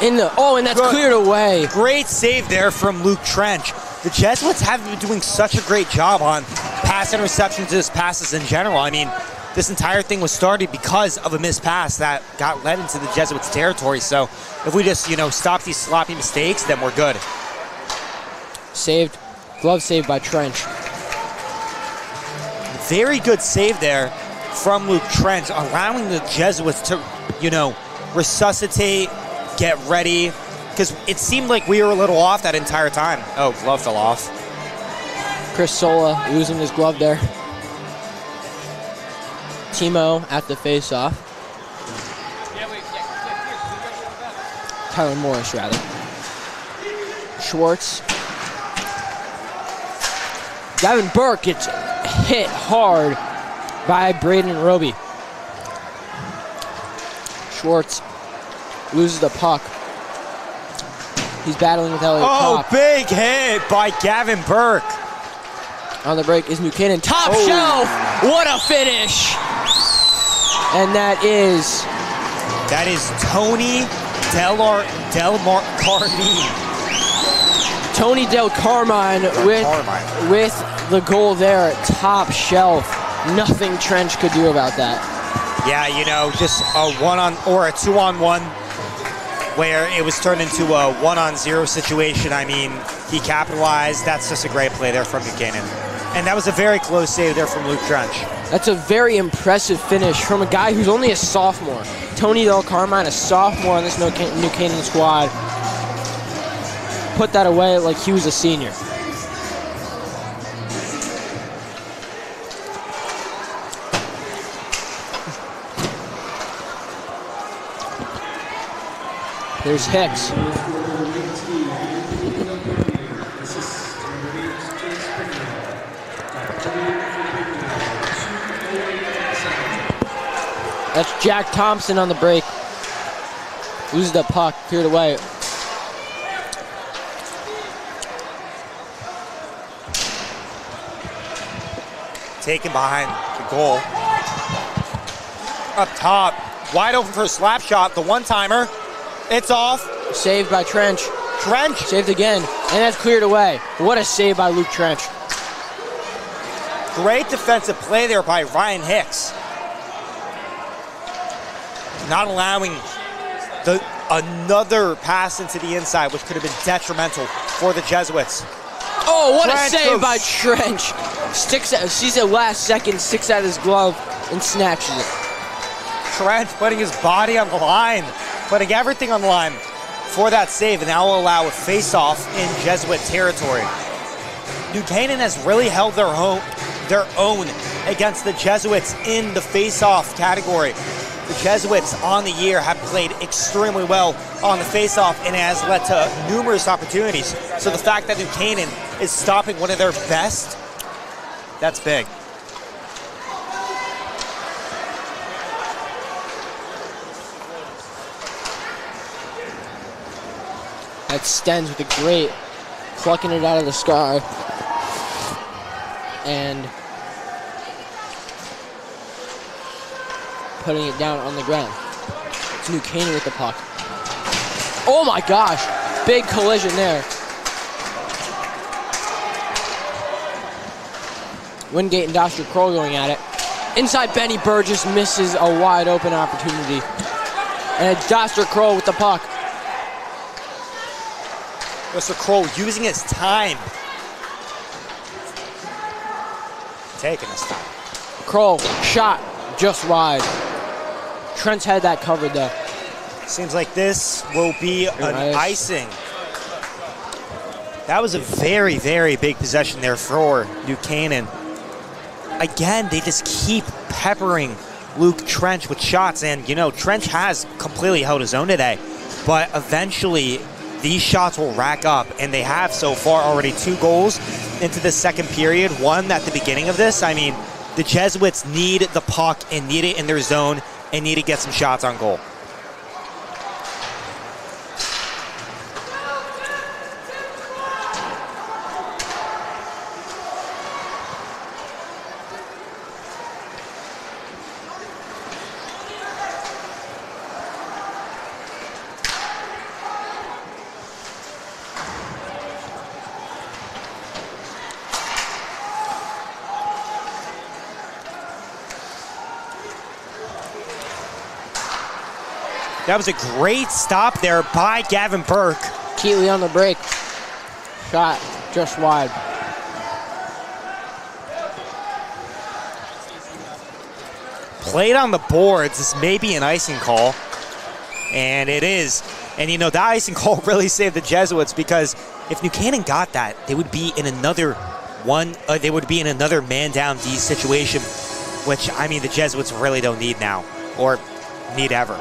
And that's cleared away. Great save there from Luke Trench. The Jesuits have been doing such a great job on pass interceptions, just passes in general. This entire thing was started because of a missed pass that got led into the Jesuits' territory. So if we just, stop these sloppy mistakes, then we're good. Glove saved by Trench. Very good save there from Luke Trench, allowing the Jesuits to, resuscitate, get ready, because it seemed like we were a little off that entire time. Oh, glove fell off. Chris Sola losing his glove there. Timo at the face-off. Tyler Morris, rather. Schwartz Gavin Burke gets hit hard by Braden Roby. Schwartz loses the puck. He's battling with Elliott Kopp. Big hit by Gavin Burke. On the break is New Canaan. Top shelf! What a finish! And that is Tony Tony Del Carmine with the goal there. Top shelf. Nothing Trench could do about that. Yeah, just a 2-on-1 where it was turned into a 1-on-0 situation. I mean, he capitalized. That's just a great play there from Canaan. And that was a very close save there from Luke Trench. That's a very impressive finish from a guy who's only a sophomore. Tony Del Carmine, a sophomore on this New Canaan squad, put that away like he was a senior. There's Hicks. That's Jack Thompson on the break. Loses the puck, cleared away. Taken behind the goal. Up top, wide open for a slap shot, the one-timer. It's off. Saved by Trench. Trench. Saved again, and that's cleared away. What a save by Luke Trench. Great defensive play there by Ryan Hicks. Not allowing another pass into the inside, which could have been detrimental for the Jesuits. Oh, what a save by Trench. Sees it last second, sticks out his glove, and snatches it. Trench putting his body on the line, putting everything on the line for that save, and that will allow a face-off in Jesuit territory. New Canaan has really held their own against the Jesuits in the face-off category. The Jesuits on the year have played extremely well on the face-off and has led to numerous opportunities. So the fact that New Canaan is stopping one of their best, that's big. That Stens with a great plucking it out of the sky. And putting it down on the ground. It's New Canaan with the puck. Oh my gosh, big collision there. Wingate and Doster Kroll going at it. Inside, Benny Burgess misses a wide open opportunity. And it's Doster Kroll with the puck. Mr. Kroll using his time. Taking his time. Kroll, shot just wide. Trent's had that covered though. Seems like this will be an icing. That was a very, very big possession there for New Canaan. Again, they just keep peppering Luke Trench with shots, and Trench has completely held his own today, but eventually these shots will rack up, and they have so far already 2 goals into the second period, one at the beginning of this. I mean, the Jesuits need the puck and need it in their zone and need to get some shots on goal. That was a great stop there by Gavin Burke. Keeley on the break. Shot just wide. Played on the boards. This may be an icing call. And it is. And that icing call really saved the Jesuits, because if New Canaan got that, they would be in another man down D situation, which, I mean, the Jesuits really don't need now, or need ever.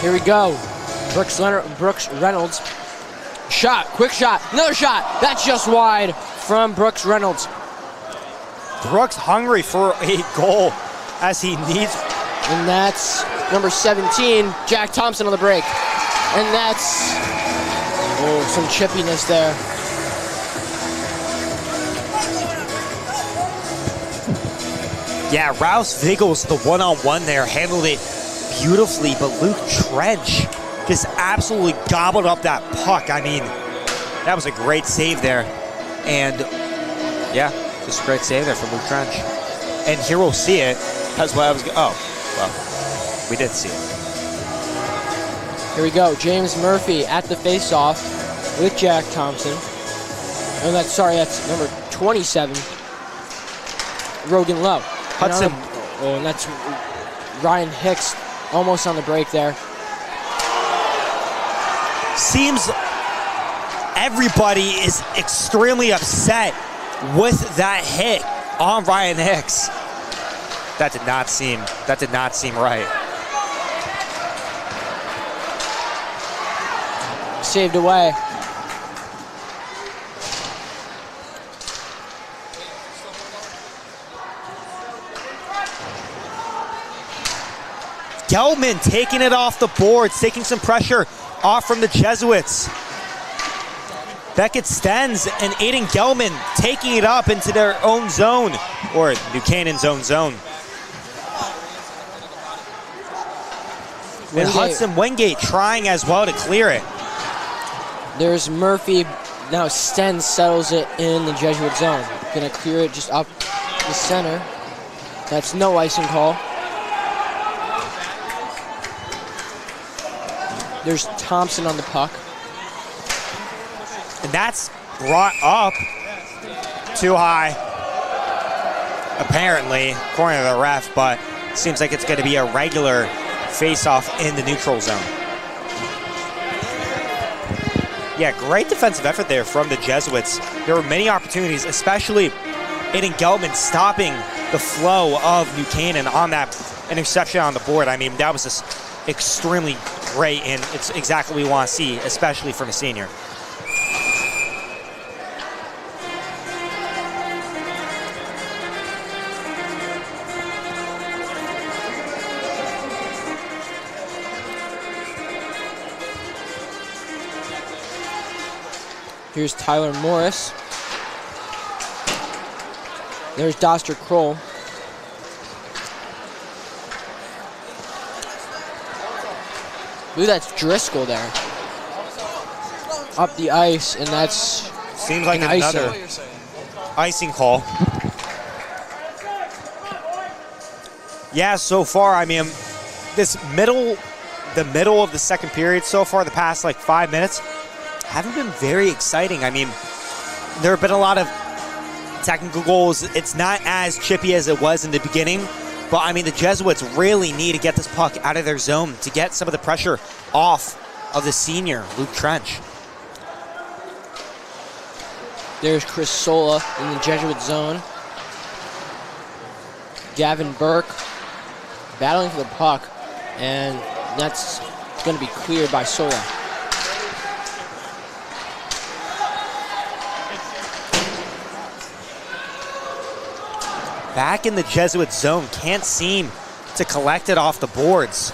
Here we go. Brooks Reynolds. Shot, quick shot, another shot. That's just wide from Brooks Reynolds. Brooks hungry for a goal as he needs. And that's number 17, Jack Thompson on the break. And that's, some chippiness there. Yeah, Rouse Vigels, the one-on-one there, handled it beautifully, but Luke Trench just absolutely gobbled up that puck. I mean, that was a great save there. And yeah, just a great save there from Luke Trench. And here we'll see it. That's why I was, well, we did see it. Here we go, James Murphy at the face-off with Jack Thompson. Oh, that's number 27, Rogan Lowe. Hudson. And that's Ryan Hicks almost on the break there. Seems everybody is extremely upset with that hit on Ryan Hicks. That did not seem right. Saved away. Gelman taking it off the boards, taking some pressure off from the Jesuits. Beckett Stenz and Aiden Gelman taking it up into their own zone, or New Canaan's own zone. And Hudson Wingate trying as well to clear it. There's Murphy. Now Stenz settles it in the Jesuit zone. Gonna clear it just up the center. That's no icing call. There's Thompson on the puck. And that's brought up too high, apparently, according to the ref, but seems like it's going to be a regular face-off in the neutral zone. Yeah, great defensive effort there from the Jesuits. There were many opportunities, especially Aiden Gelman stopping the flow of New Canaan on that interception on the board. I mean, that was just extremely great, and it's exactly what we want to see, especially from a senior. Here's Tyler Morris. There's Doster Kroll. I believe that's Driscoll there. Up the ice, and that's seems like another icing call. Yeah, so far, I mean, the middle of the second period so far, the past like 5 minutes, haven't been very exciting. I mean, there have been a lot of technical goals. It's not as chippy as it was in the beginning, but I mean, the Jesuits really need to get this puck out of their zone to get some of the pressure off of the senior, Luke Trench. There's Chris Sola in the Jesuit zone. Gavin Burke battling for the puck, and that's going to be cleared by Sola. Back in the Jesuit zone, can't seem to collect it off the boards.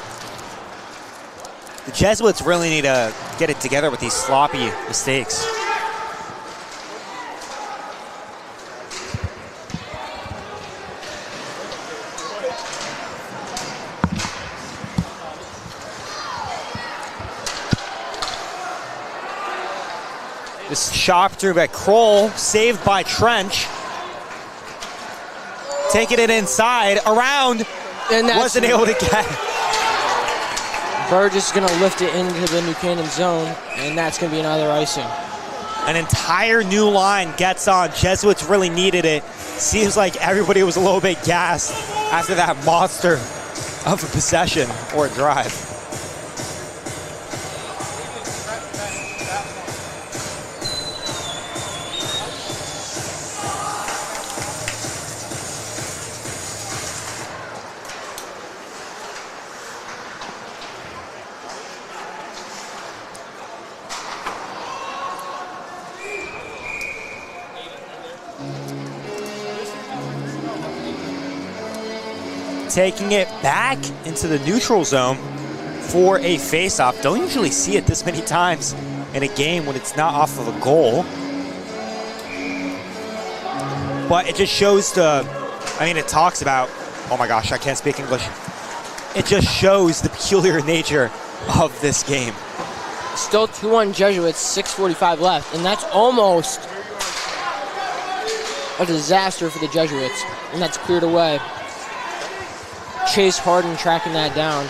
The Jesuits really need to get it together with these sloppy mistakes. This shot through by Kroll, saved by Trench. Taking it inside, around, and wasn't able to get. Burgess is going to lift it into the New Canaan zone, and that's going to be another icing. An entire new line gets on. Jesuits really needed it. Seems like everybody was a little bit gassed after that monster of a possession or a drive. taking it back into the neutral zone for a face-off. Don't usually see it this many times in a game when it's not off of a goal. But it just shows it talks about, oh my gosh, I can't speak English. It just shows the peculiar nature of this game. Still 2-1 Jesuits, 6:45 left, and that's almost a disaster for the Jesuits, and that's cleared away. Chase Harden tracking that down.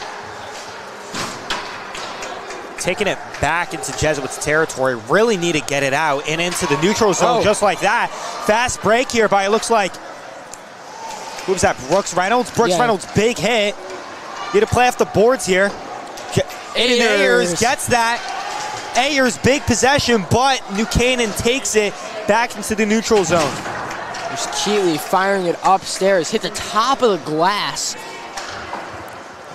Taking it back into Jesuits territory, really need to get it out and into the neutral zone just like that. Fast break here by, it looks like, who was that, Brooks Reynolds? Reynolds, big hit. Need to play off the boards here. Ayers gets that. Ayers, big possession, but New Canaan takes it back into the neutral zone. There's Keeley firing it upstairs, hit the top of the glass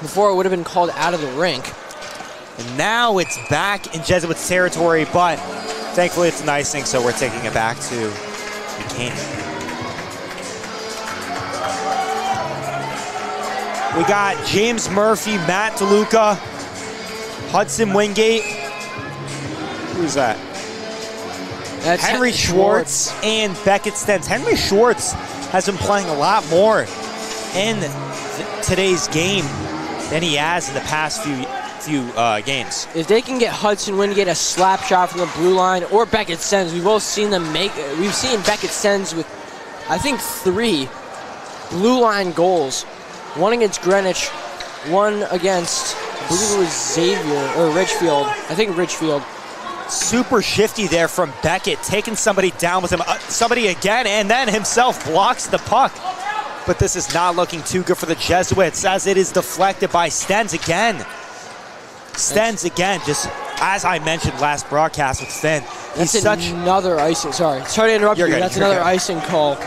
before it would have been called out of the rink. And now it's back in Jesuits territory, but thankfully it's an icing, so we're taking it back to New Canaan. We got James Murphy, Matt DeLuca, Hudson Wingate. Who's that? That's Henry Schwartz and Beckett Stens. Henry Schwartz has been playing a lot more in today's game than he has in the past few games. If they can get Hudson Wingate a slap shot from the blue line, or Beckett Stens, we've both seen them we've seen Beckett Stens with, I think, 3 blue line goals. One against Greenwich, one against, I believe it was Xavier, or Richfield. I think Richfield. Super shifty there from Beckett, taking somebody down with him, somebody again, and then himself blocks the puck. But this is not looking too good for the Jesuits, as it is deflected by Stens again. Stens again, just as I mentioned last broadcast with Finn. That's another icing, sorry to interrupt you, that's another icing call.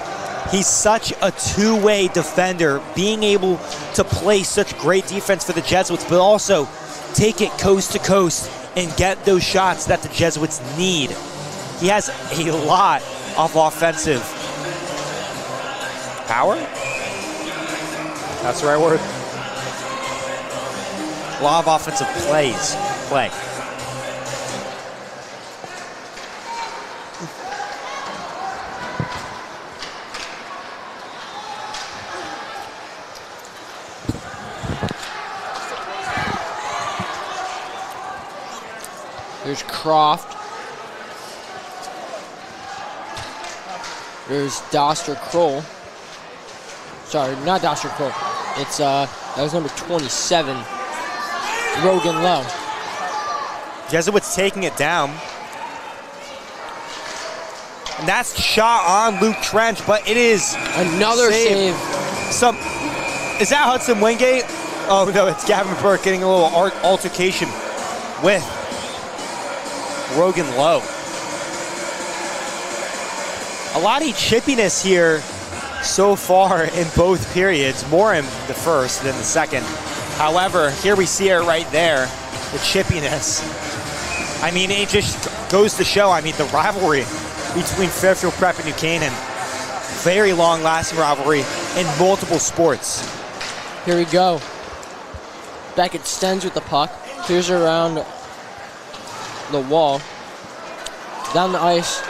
He's such a two-way defender, being able to play such great defense for the Jesuits, but also take it coast to coast and get those shots that the Jesuits need. He has a lot of offensive power. That's the right word. A lot of offensive play. There's Croft. There's Doster Kroll. Sorry, not Doster Kroll. It's that was number 27, Rogan Lowe. Jesuits taking it down. And that's shot on Luke Trench, but it is another save. Is that Hudson Wingate? Oh no, it's Gavin Burke getting a little altercation with Rogan Lowe. A lot of chippiness here so far in both periods, more in the first than the second. However, here we see it right there, the chippiness. I mean, it just goes to show, I mean, the rivalry between Fairfield Prep and New Canaan, very long-lasting rivalry in multiple sports. Here we go. Beckett Stens with the puck, clears around the wall, down the ice.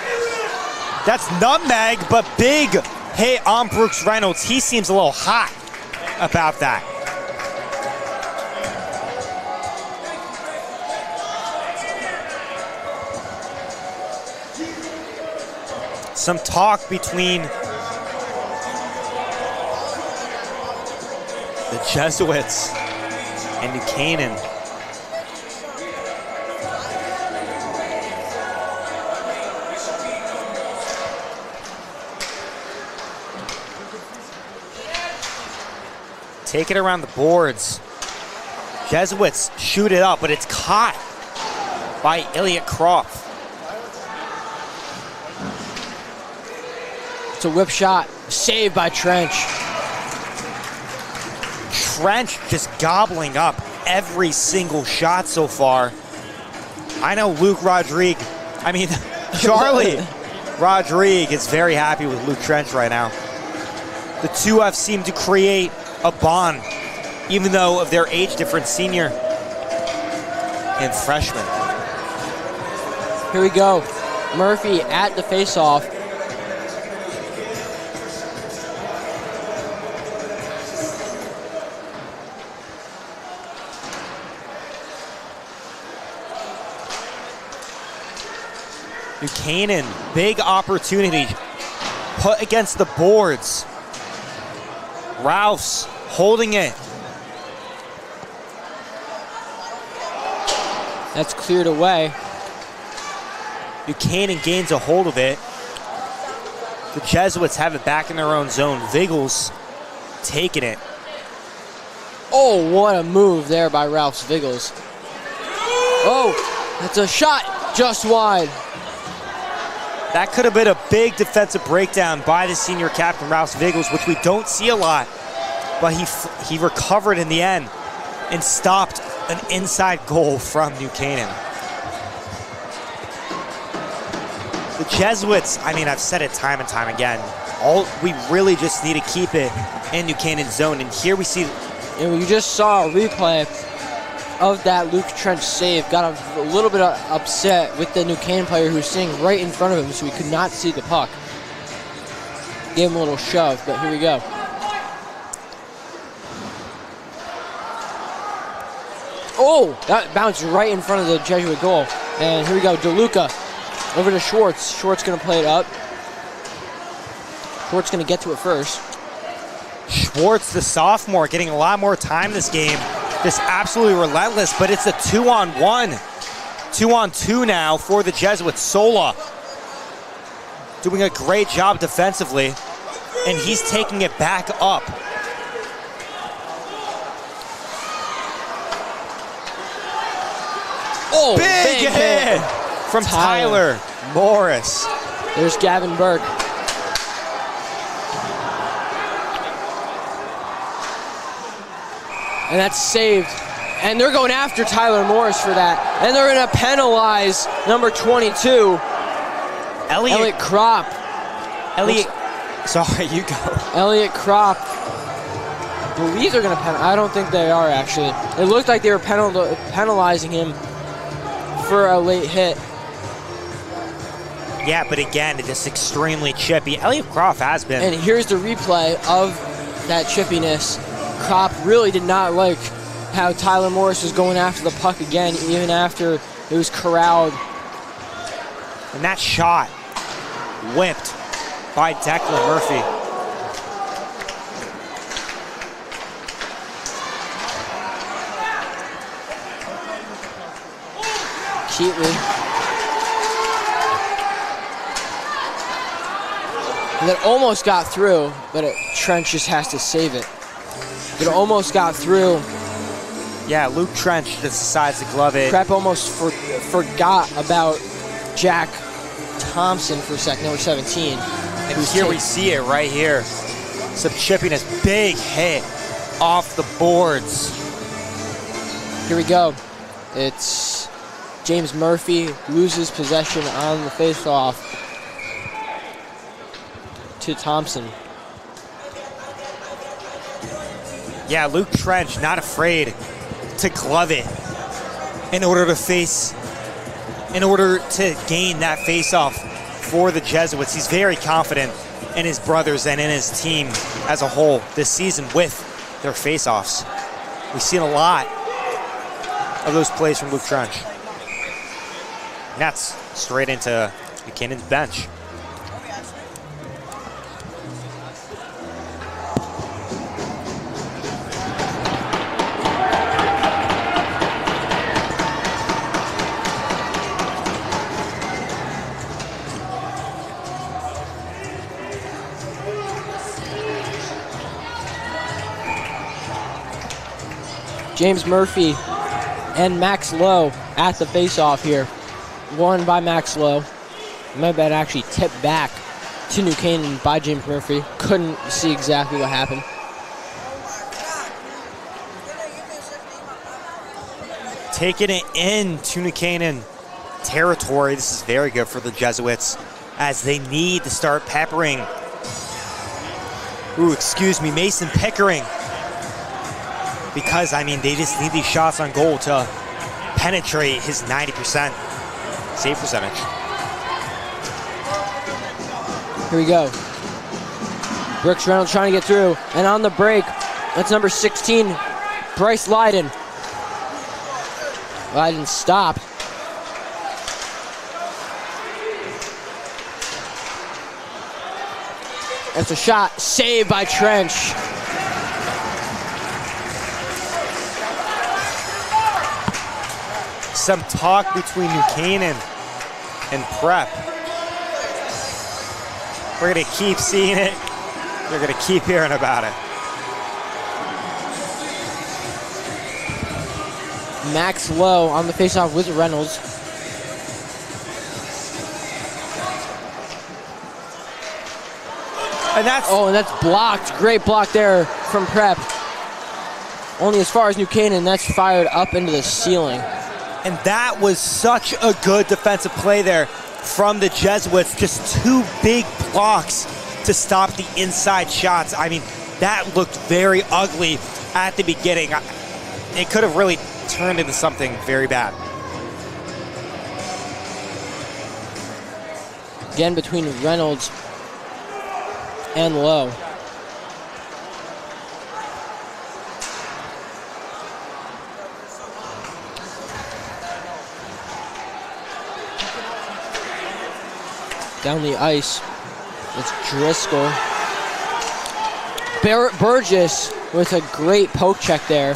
That's nutmeg, but big hit on Brooks Reynolds. He seems a little hot about that. Some talk between the Jesuits and New Canaan. Take it around the boards. Jesuits shoot it up, but it's caught by Elliott Croft. It's a whip shot, saved by Trench. Trench just gobbling up every single shot so far. I know Charlie Rodrigue is very happy with Luke Trench right now. The two have seemed to create a bond, even though of their age difference, senior and freshman. Here we go. Murphy at the faceoff. Canaan, big opportunity put against the boards. Ralph's holding it. That's cleared away. Buchanan gains a hold of it. The Jesuits have it back in their own zone. Viggles taking it. Oh, what a move there by Ralph Viggles. Oh, that's a shot just wide. That could have been a big defensive breakdown by the senior captain, Ralph Viggles, which we don't see a lot. But he recovered in the end and stopped an inside goal from New Canaan. The Jesuits, I mean, I've said it time and time again, we really just need to keep it in New Canaan's zone. And here we see... And we just saw a replay of that Luke Trench save. Got a little bit upset with the New Canaan player who was sitting right in front of him, so he could not see the puck. Gave him a little shove, but here we go. Oh, that bounced right in front of the Jesuit goal. And here we go, DeLuca over to Schwartz. Schwartz gonna play it up. Schwartz gonna get to it first. Schwartz, the sophomore, getting a lot more time this game. Just absolutely relentless, but it's a 2-on-1. 2-on-2 now for the Jesuits. Sola doing a great job defensively, and he's taking it back up. Oh, big hit from Tyler Morris. There's Gavin Burke. And that's saved. And they're going after Tyler Morris for that. And they're going to penalize number 22, Elliot Kropp. Sorry, you go. Elliot Kropp. I believe they're going to penalize. I don't think they are, actually. It looked like they were penalizing him for a late hit. Yeah, but again, it's just extremely chippy. Elliot Kropp has been. And here's the replay of that chippiness. Kropp really did not like how Tyler Morris was going after the puck again, even after it was corralled. And that shot whipped by Declan Murphy. Keatley. That almost got through, but Trench just has to save it. It almost got through. Yeah, Luke Trench just decides to glove it. Prep almost forgot about Jack Thompson for a second, number 17. And here we see it right here. Some chippiness, big hit off the boards. Here we go. It's James Murphy loses possession on the faceoff to Thompson. Yeah, Luke Trench not afraid to glove it in order to gain that face-off for the Jesuits. He's very confident in his brothers and in his team as a whole this season with their face-offs. We've seen a lot of those plays from Luke Trench. And that's straight into Buchanan's bench. James Murphy and Max Lowe at the face-off here. Won by Max Lowe. Might have been actually tipped back to New Canaan by James Murphy. Couldn't see exactly what happened. Taking it into New Canaan territory. This is very good for the Jesuits as they need to start peppering. Mason Pickering because, I mean, they just need these shots on goal to penetrate his 90% save percentage. Here we go. Brooks Reynolds trying to get through, and on the break, that's number 16, Bryce Lyden. Lyden stopped. That's a shot, saved by Trench. Some talk between New Canaan and Prep. We're gonna keep seeing it. You're gonna keep hearing about it. Max Lowe on the faceoff with Reynolds. And that's blocked. Great block there from Prep. Only as far as New Canaan, that's fired up into the ceiling. And that was such a good defensive play there from the Jesuits. Just two big blocks to stop the inside shots. I mean, that looked very ugly at the beginning. It could have really turned into something very bad. Again, between Reynolds and Lowe. Down the ice, it's Driscoll. Burgess with a great poke check there.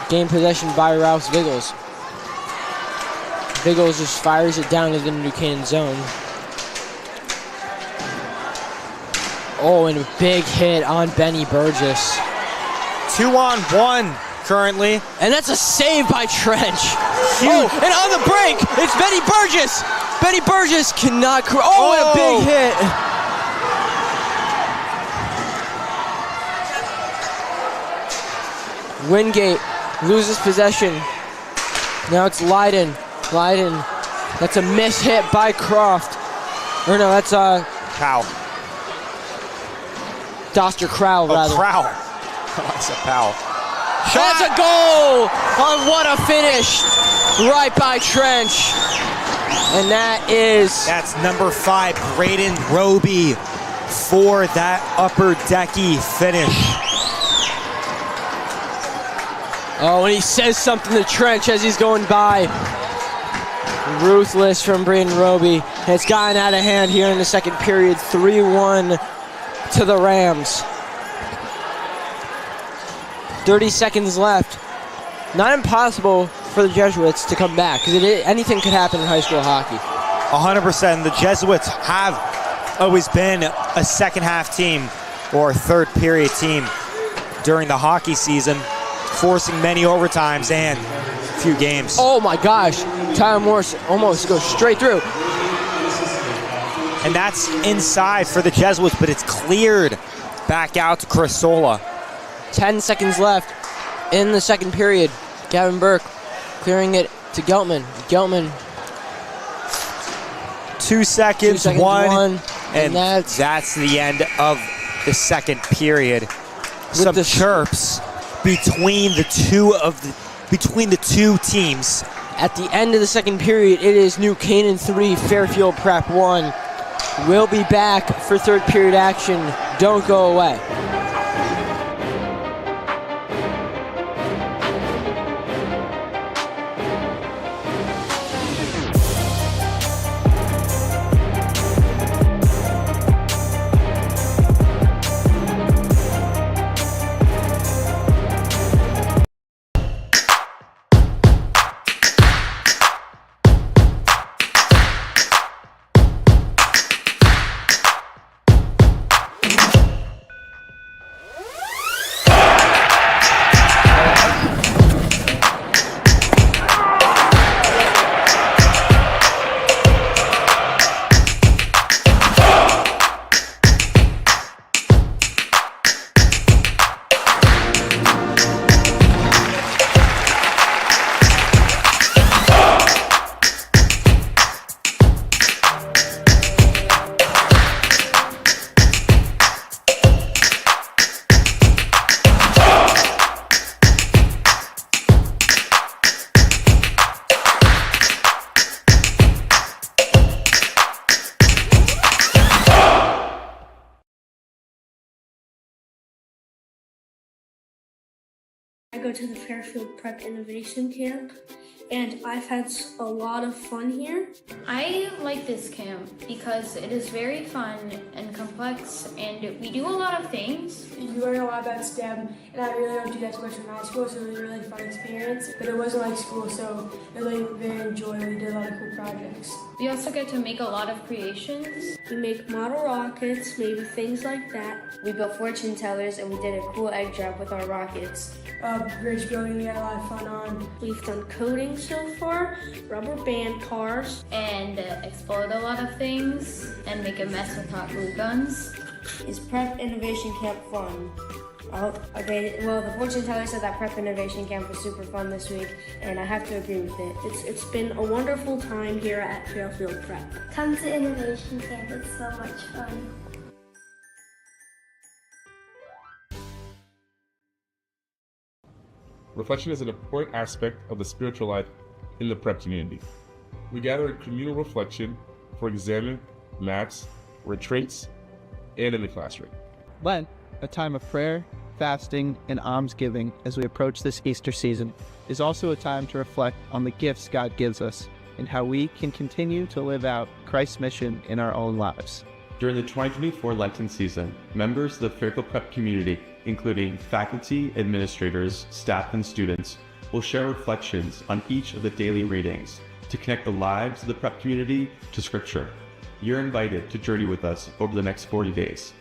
Game possession by Rouse Viggles. Viggles just fires it down to the New Canaan zone. Oh, and a big hit on Benny Burgess. 2-on-1 currently. And that's a save by Trench. Huge. Oh, and on the break, it's Benny Burgess. Benny Burgess cannot, and a big hit. Wingate loses possession. Now it's Lyden. That's a miss hit by Croft. Or no, that's Powell. Doster Crowell, rather. Crowell. That's a Powell. That's a goal! Oh, what a finish! Right by Trench. And that's number 5, Braden Roby, for that upper decky finish. Oh, and he says something to Trench as he's going by. Ruthless from Braden Roby. It's gotten out of hand here in the second period. 3-1 to the Rams. 30 seconds left. Not impossible for the Jesuits to come back, because anything could happen in high school hockey. 100%. The Jesuits have always been a second half team or third period team during the hockey season, forcing many overtimes and a few games. Oh my gosh, Tyler Morse almost goes straight through. And that's inside for the Jesuits, but it's cleared back out to Crasola. 10 seconds left in the second period. Gavin Burke clearing it to Geltman. Geltman. 2 seconds, one. And that's the end of the second period. Some chirps between the two teams. At the end of the second period, it is New Canaan 3, Fairfield Prep 1. We'll be back for third period action. Don't go away. go to the Fairfield Prep Innovation Camp, and I've had a lot of fun here. I like this camp because it is very fun and complex, and we do a lot of things. You learn a lot about STEM, and I really don't do that too much in high school, so it was a really fun experience. But it wasn't like school, so it was like very enjoyable. We did a lot of cool projects. We also get to make a lot of creations. We make model rockets, maybe things like that. We built fortune tellers and we did a cool egg drop with our rockets. Bridge building we had a lot of fun on. We've done coding so far, rubber band cars, and explode a lot of things and make a mess with hot glue guns. Is Prep Innovation Camp fun? The fortune teller said that Prep Innovation Camp was super fun this week, and I have to agree with it. It's been a wonderful time here at Fairfield Prep. Come to Innovation Camp, it's so much fun. Reflection is an important aspect of the spiritual life in the prep community. We gather in communal reflection for exam, maths, retreats, and in the classroom. Lent, a time of prayer, fasting, and almsgiving as we approach this Easter season, is also a time to reflect on the gifts God gives us and how we can continue to live out Christ's mission in our own lives. During the 2024 Lenten season, members of the Fairfield Prep community, including faculty, administrators, staff, and students, will share reflections on each of the daily readings to connect the lives of the prep community to Scripture. You're invited to journey with us over the next 40 days.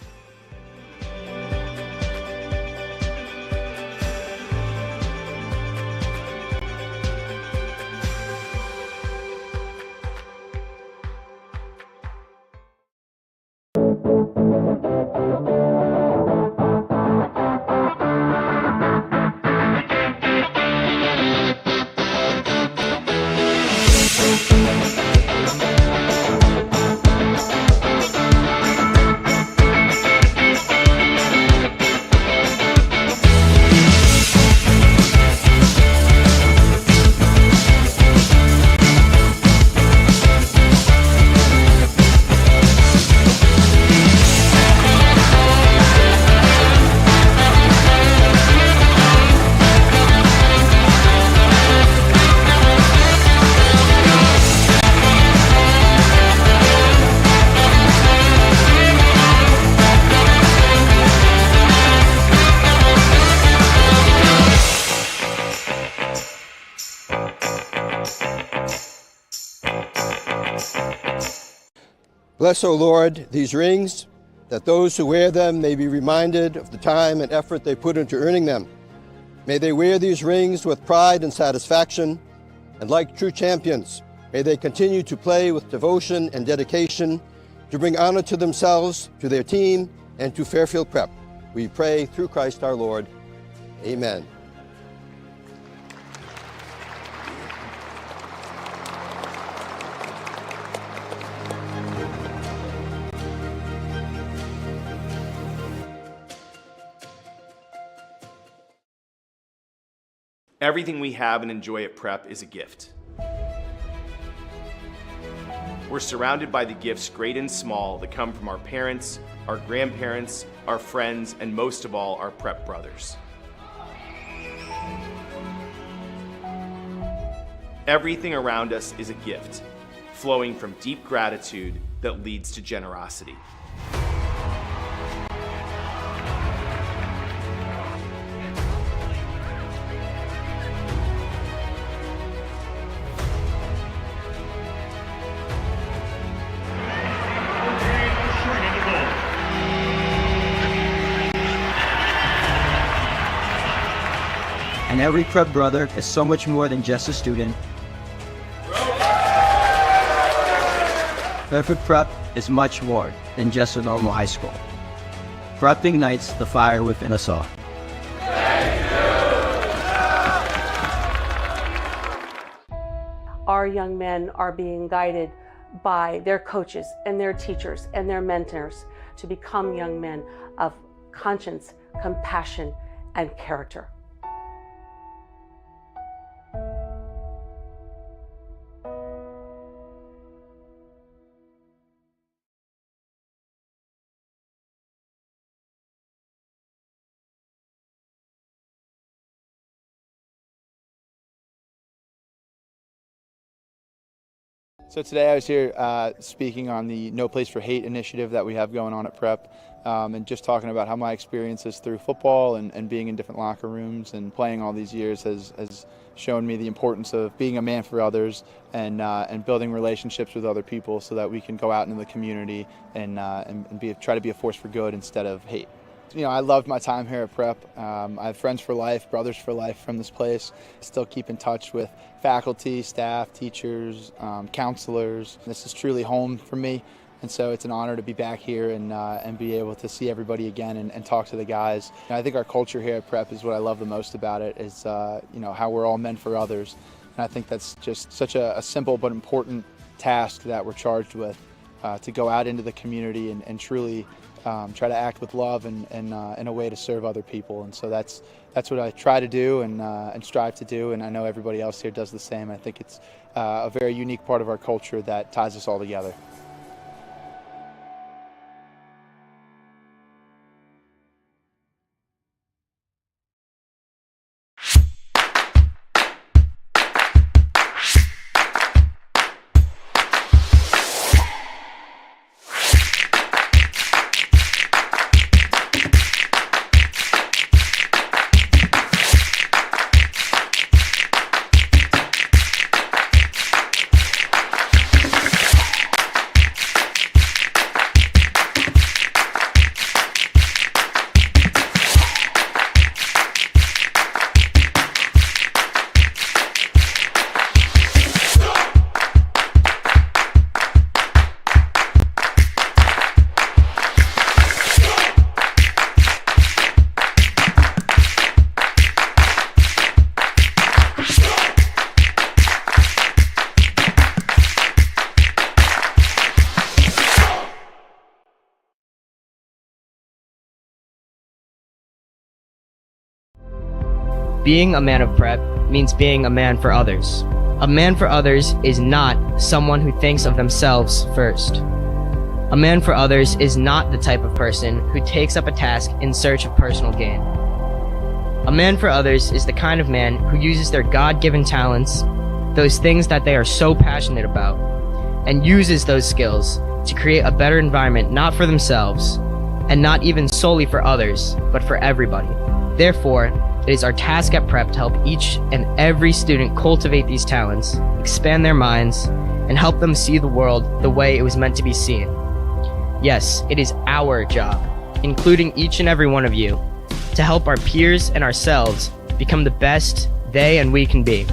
Bless, O Lord, these rings, that those who wear them may be reminded of the time and effort they put into earning them. May they wear these rings with pride and satisfaction, and like true champions, may they continue to play with devotion and dedication to bring honor to themselves, to their team, and to Fairfield Prep. We pray through Christ our Lord. Amen. Everything we have and enjoy at Prep is a gift. We're surrounded by the gifts, great and small, that come from our parents, our grandparents, our friends, and most of all, our Prep brothers. Everything around us is a gift, flowing from deep gratitude that leads to generosity. And every Prep brother is so much more than just a student. Fairfield Prep is much more than just a normal high school. Prep ignites the fire within us all. Our young men are being guided by their coaches and their teachers and their mentors to become young men of conscience, compassion, and character. So today I was here speaking on the No Place for Hate initiative that we have going on at Prep, and just talking about how my experiences through football and being in different locker rooms and playing all these years has shown me the importance of being a man for others and building relationships with other people so that we can go out into the community and try to be a force for good instead of hate. You know, I loved my time here at Prep. I have friends for life, brothers for life from this place. Still keep in touch with faculty, staff, teachers, counselors. This is truly home for me, and so it's an honor to be back here and be able to see everybody again and talk to the guys. And I think our culture here at Prep is what I love the most about it, is you know, how we're all men for others. And I think that's just such a simple but important task that we're charged with, to go out into the community and truly try to act with love and in a way to serve other people. And so that's what I try to do and strive to do, and I know everybody else here does the same. I think it's a very unique part of our culture that ties us all together. Being a man of Prep means being a man for others. A man for others is not someone who thinks of themselves first. A man for others is not the type of person who takes up a task in search of personal gain. A man for others is the kind of man who uses their God-given talents, those things that they are so passionate about, and uses those skills to create a better environment not for themselves, and not even solely for others, but for everybody. Therefore, it is our task at Prep to help each and every student cultivate these talents, expand their minds, and help them see the world the way it was meant to be seen. Yes, it is our job, including each and every one of you, to help our peers and ourselves become the best they and we can be.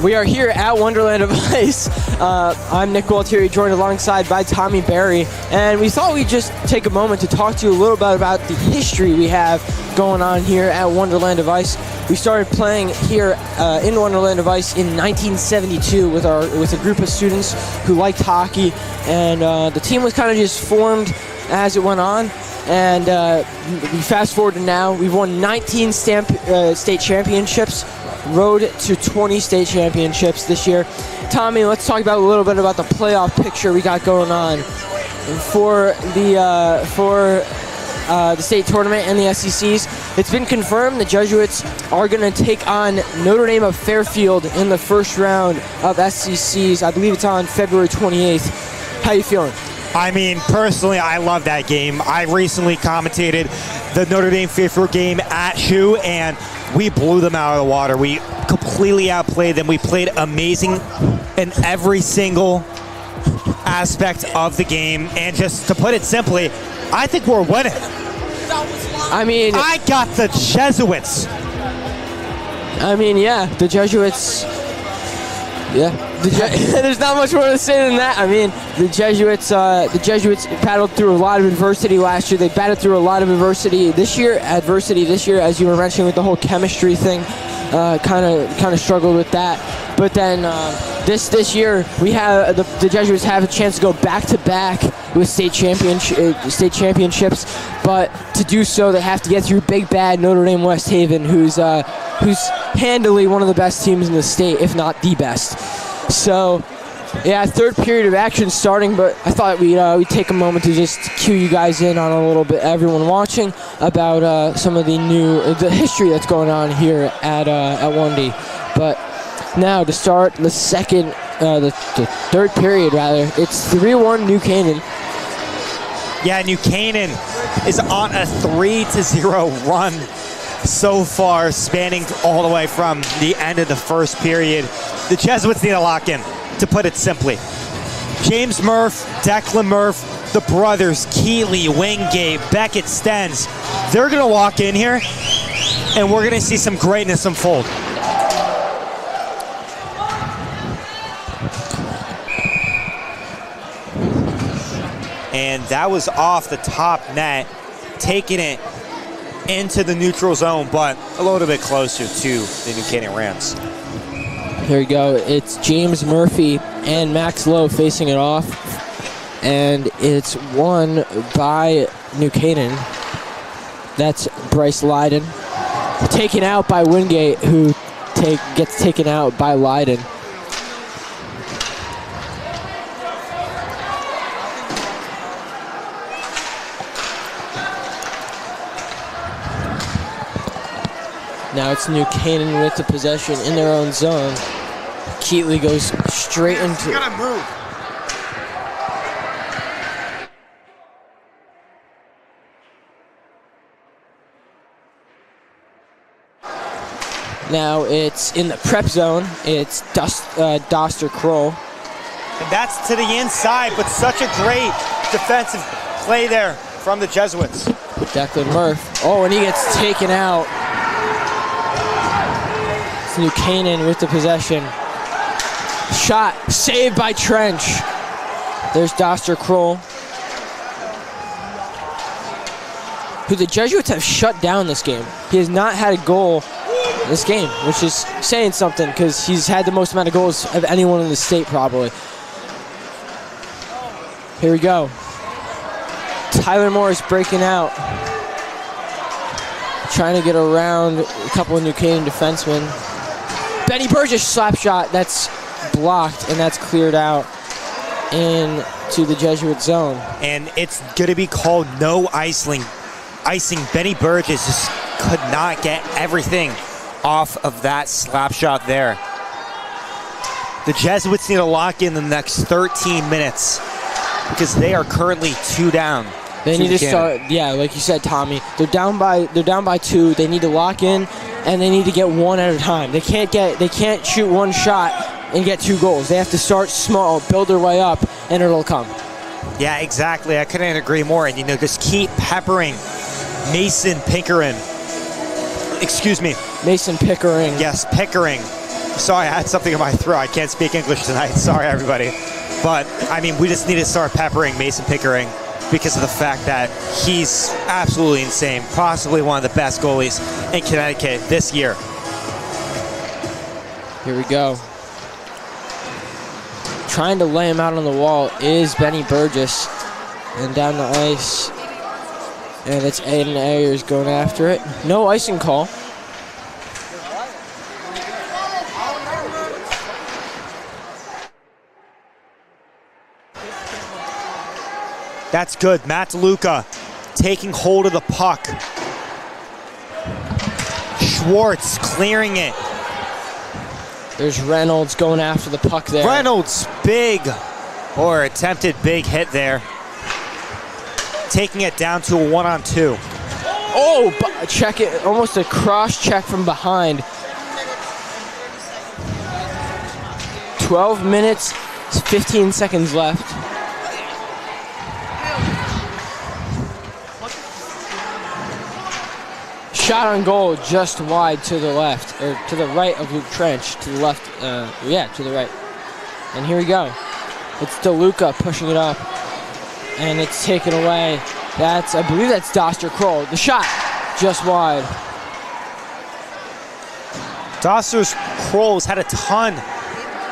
We are here at Wonderland of Ice. I'm Nick Gualtieri, joined alongside by Tommy Berry, and we thought we'd just take a moment to talk to you a little bit about the history we have going on here at Wonderland of Ice. We started playing here in Wonderland of Ice in 1972 with a group of students who liked hockey, and the team was kind of just formed as it went on. And we fast forward to now, we've won 19 state championships, road to 20 state championships this year. Tommy, let's talk about a little bit about the playoff picture we got going on for the state tournament and the SECs. It's been confirmed the Jesuits are going to take on Notre Dame of Fairfield in the first round of SECs. I believe it's on February 28th. How you feeling? I mean, personally, I love that game. I recently commentated the Notre Dame Fairfield game at Shoe, and we blew them out of the water. We completely outplayed them. We played amazing in every single aspect of the game. And just to put it simply, I think we're winning. I mean, I got the Jesuits. I mean, yeah, the Jesuits. Yeah, there's not much more to say than that. I mean, the Jesuits battled through a lot of adversity last year. They battled through a lot of adversity this year, as you were mentioning with the whole chemistry thing. Kind of struggled with that. But then this year we have the Jesuits have a chance to go back to back with state championships. But to do so, they have to get through big bad Notre Dame West Haven, who's handily one of the best teams in the state, if not the best. So, yeah, third period of action starting, but I thought we'd take a moment to just cue you guys in on a little bit, everyone watching, about some of the history that's going on here at 1D. But now to start the third period rather, it's 3-1 New Canaan. Yeah, New Canaan is on a 3-0 run so far, spanning all the way from the end of the first period. The Jesuits need to lock in, to put it simply. James Murph, Declan Murph, the brothers, Keeley, Wingate, Beckett, Stens, they're going to walk in here, and we're going to see some greatness unfold. And that was off the top net, taking it into the neutral zone, but a little bit closer to the New Canaan Rams. Here we go. It's James Murphy and Max Lowe facing it off, and it's won by New Canaan. That's Bryce Leiden. Taken out by Wingate, who gets taken out by Leiden. Now it's New Canaan with the possession in their own zone. Keatley goes straight into... You gotta move. Now it's in the prep zone. It's Doster Kroll. And that's to the inside, but such a great defensive play there from the Jesuits. Declan Murph. Oh, and he gets taken out. It's New Canaan with the possession. Shot saved by Trench. There's Doster Kroll, who the Jesuits have shut down this game. He has not had a goal in this game, which is saying something because he's had the most amount of goals of anyone in the state probably. Here we go. Tyler Morris breaking out, trying to get around a couple of New Canaan defensemen. Benny Burgess slap shot, that's blocked, and that's cleared out into the Jesuit zone. And it's going to be called no icing. Benny Burgess just could not get everything off of that slap shot there. The Jesuits need to lock in the next 13 minutes because they are currently 2 down. They need to start, yeah, like you said, Tommy. They're down by 2. They need to lock in, and they need to get one at a time. They can't shoot one shot and get 2 goals. They have to start small, build their way up, and it'll come. Yeah, exactly. I couldn't agree more. And just keep peppering Mason Pickering. Excuse me. Mason Pickering. Yes, Pickering. Sorry, I had something in my throat. I can't speak English tonight. Sorry, everybody. But I mean, we just need to start peppering Mason Pickering because of the fact that he's absolutely insane, possibly one of the best goalies in Connecticut this year. Here we go. Trying to lay him out on the wall is Benny Burgess. And down the ice. And it's Aiden Ayers going after it. No icing call. That's good. Matt DeLuca taking hold of the puck. Schwartz clearing it. There's Reynolds going after the puck there. Reynolds, big, or attempted big hit there. taking it down to a 1-on-2. Oh, check it, almost a cross check from behind. 12 minutes, 15 seconds left. Shot on goal just wide to the left, or to the right of Luke Trench, to the left, yeah, to the right. And here we go. It's DeLuca pushing it up, and it's taken away. I believe that's Doster Kroll. The shot, just wide. Doster Kroll's had a ton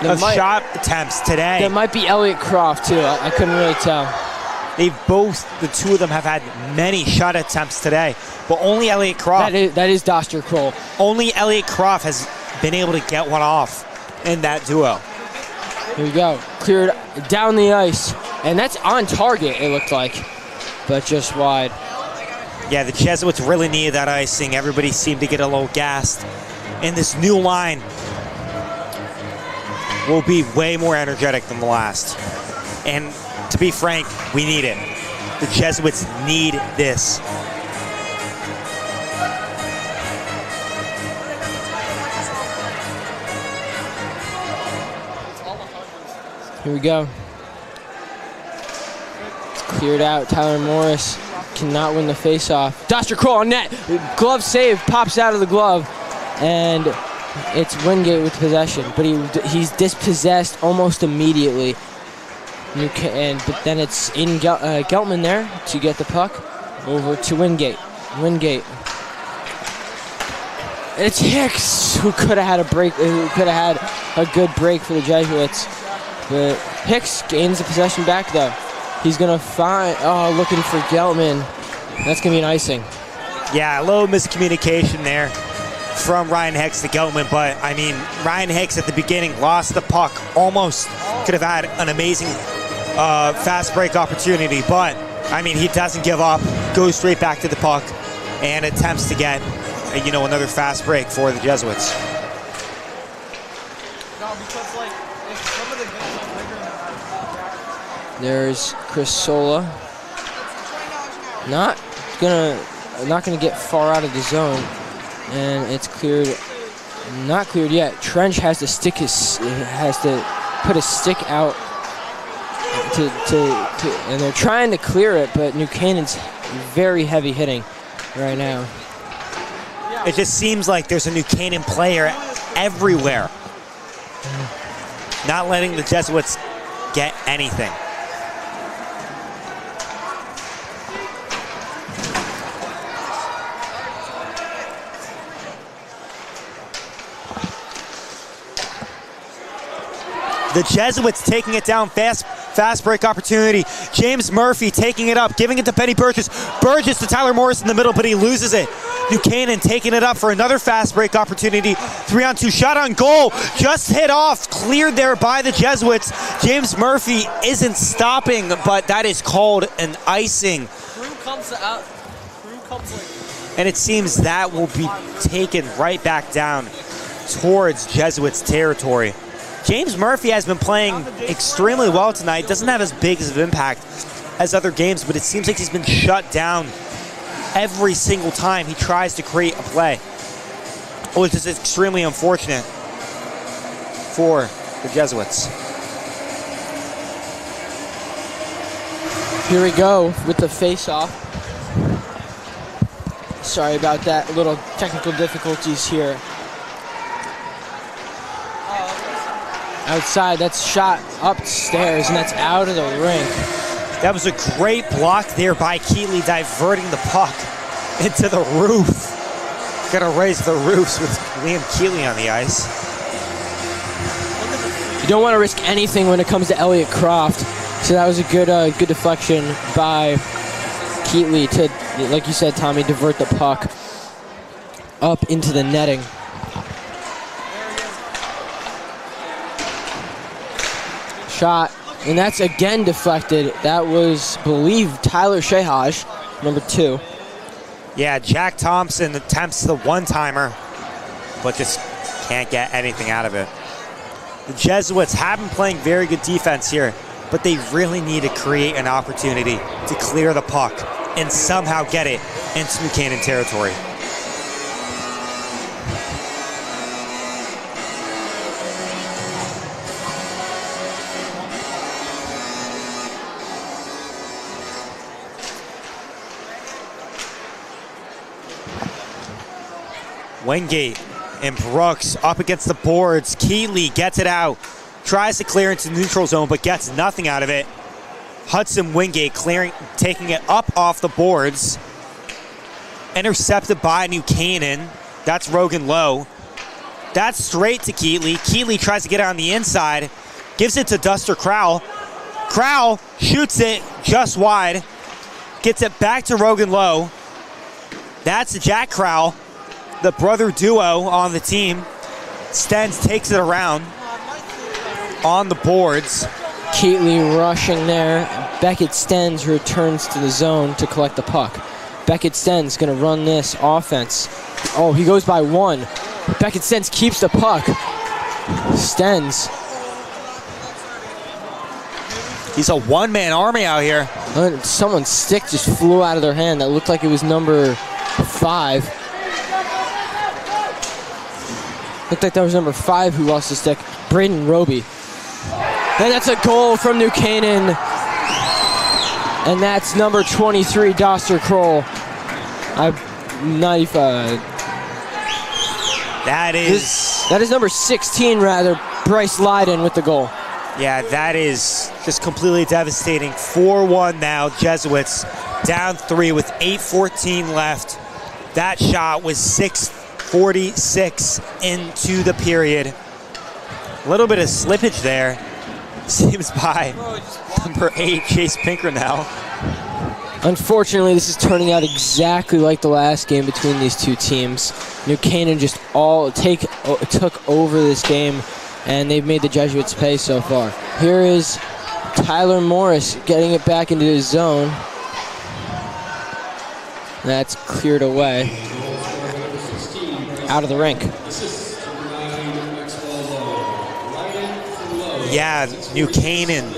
of shot attempts today. That might be Elliot Croft, too. I couldn't really tell. The two of them have had many shot attempts today, but only Elliot Croft. That is Doster Kroll. Only Elliot Croft has been able to get one off in that duo. Here we go. Cleared down the ice, and that's on target, it looked like, but just wide. Yeah, the Jesuits really needed that icing. Everybody seemed to get a little gassed. And this new line will be way more energetic than the last. And to be frank, we need it. The Jesuits need this. Here we go. It's cleared out. Tyler Morris cannot win the faceoff. Doster Kroll on net. Glove save, pops out of the glove, and it's Wingate with possession. But he's dispossessed almost immediately. But then it's in Geltman there to get the puck over to Wingate. Wingate. It's Hicks who could have had a break. Who could have had a good break for the Jesuits. But Hicks gains the possession back though. He's gonna find. Oh, looking for Geltman. That's gonna be an icing. Yeah, a little miscommunication there from Ryan Hicks to Geltman, but I mean, Ryan Hicks at the beginning lost the puck. Almost could have had an amazing fast break opportunity, but I mean, he doesn't give up, goes straight back to the puck, and attempts to get, another fast break for the Jesuits. There's Chris Sola. Not gonna get far out of the zone, and it's cleared. Not cleared yet. Trench has to put his stick out and they're trying to clear it, but New Canaan's very heavy hitting right now. It just seems like there's a New Canaan player everywhere, not letting the Jesuits get anything. The Jesuits taking it down fast break opportunity. James Murphy taking it up, giving it to Benny Burgess. Burgess to Tyler Morris in the middle, but he loses it. New Canaan taking it up for another fast break opportunity. 3-on-2 shot on goal, just hit off, cleared there by the Jesuits. James Murphy isn't stopping, but that is called an icing. And it seems that will be taken right back down towards Jesuits territory. James Murphy has been playing extremely well tonight. Doesn't have as big of an impact as other games, but it seems like he's been shut down every single time he tries to create a play, which is extremely unfortunate for the Jesuits. Here we go with the face-off. Sorry about that, little technical difficulties here. Outside, that's shot upstairs, and that's out of the rink. That was a great block there by Keeley, diverting the puck into the roof. Gonna raise the roofs with Liam Keeley on the ice. You don't want to risk anything when it comes to Elliot Croft. So that was a good deflection by Keeley to, like you said, Tommy, divert the puck up into the netting. Shot, and that's again deflected. That was, believe, Tyler Shahaj, number 2. Yeah, Jack Thompson attempts the one-timer, but just can't get anything out of it. The Jesuits have been playing very good defense here, but they really need to create an opportunity to clear the puck. and somehow get it into New Canaan territory. Wingate and Brooks up against the boards. Keeley gets it out, tries to clear into the neutral zone, but gets nothing out of it. Hudson Wingate clearing, taking it up off the boards. Intercepted by New Canaan. That's Rogan Lowe. That's straight to Keeley. Keeley tries to get it on the inside, gives it to Duster Crowell. Crowell shoots it just wide, gets it back to Rogan Lowe. That's Jack Crowell, the brother duo on the team. Stens takes it around on the boards. Keeley rushing there. Beckett Stens returns to the zone to collect the puck. Beckett Stens going to run this offense. Oh, he goes by one. Beckett Stens keeps the puck. Stens. He's a one-man army out here. Someone's stick just flew out of their hand. That looked like it was number 5. Looked like that was number 5 who lost the stick. Braden Roby. And that's a goal from New Canaan. And that's number 23, Doster Kroll. That is number 16, rather, Bryce Lyden with the goal. Yeah, that is just completely devastating. 4-1 now, Jesuits down 3 with 8:14 left. That shot was 6:46 into the period. A little bit of slippage there. Seems by number 8, Chase Pinker now. Unfortunately, this is turning out exactly like the last game between these two teams. New Canaan just took over this game, and they've made the Jesuits pay so far. Here is Tyler Morris getting it back into his zone. That's cleared away. Out of the rink. Yeah, New Canaan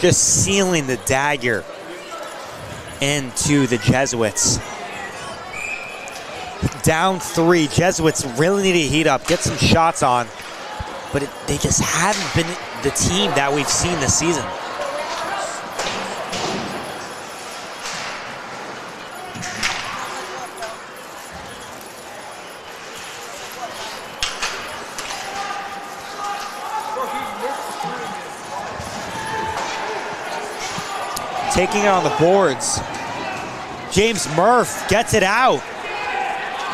just sealing the dagger into the Jesuits. Down 3, Jesuits really need to heat up, get some shots on, but they just haven't been the team that we've seen this season. Taking it on the boards. James Murph gets it out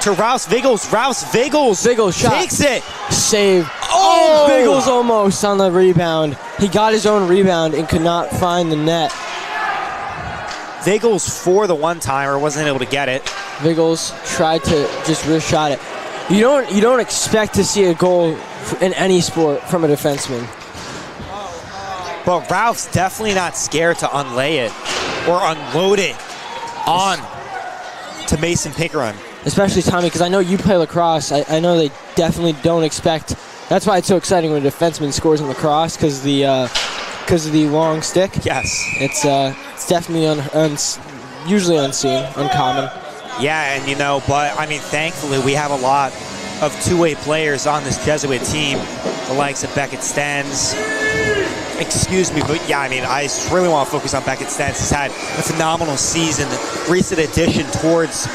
to Rouse Viggles. Rouse Viggles shot. Takes it. Save. Oh, Viggles almost on the rebound. He got his own rebound and could not find the net. Viggles for the one-timer, wasn't able to get it. Viggles tried to just wrist shot it. You don't expect to see a goal in any sport from a defenseman. But Ralph's definitely not scared to unlay it or unload it on to Mason Pinkerham. Especially Tommy, because I know you play lacrosse. I know they definitely don't expect. That's why it's so exciting when a defenseman scores in lacrosse, because of the long stick. Yes, it's definitely usually unseen, uncommon. Yeah, and but I mean, thankfully we have a lot of two-way players on this Jesuit team, the likes of Beckett Stens. Excuse me, but yeah, I mean, I really want to focus on Beckett Stens. He's had a phenomenal season, recent addition towards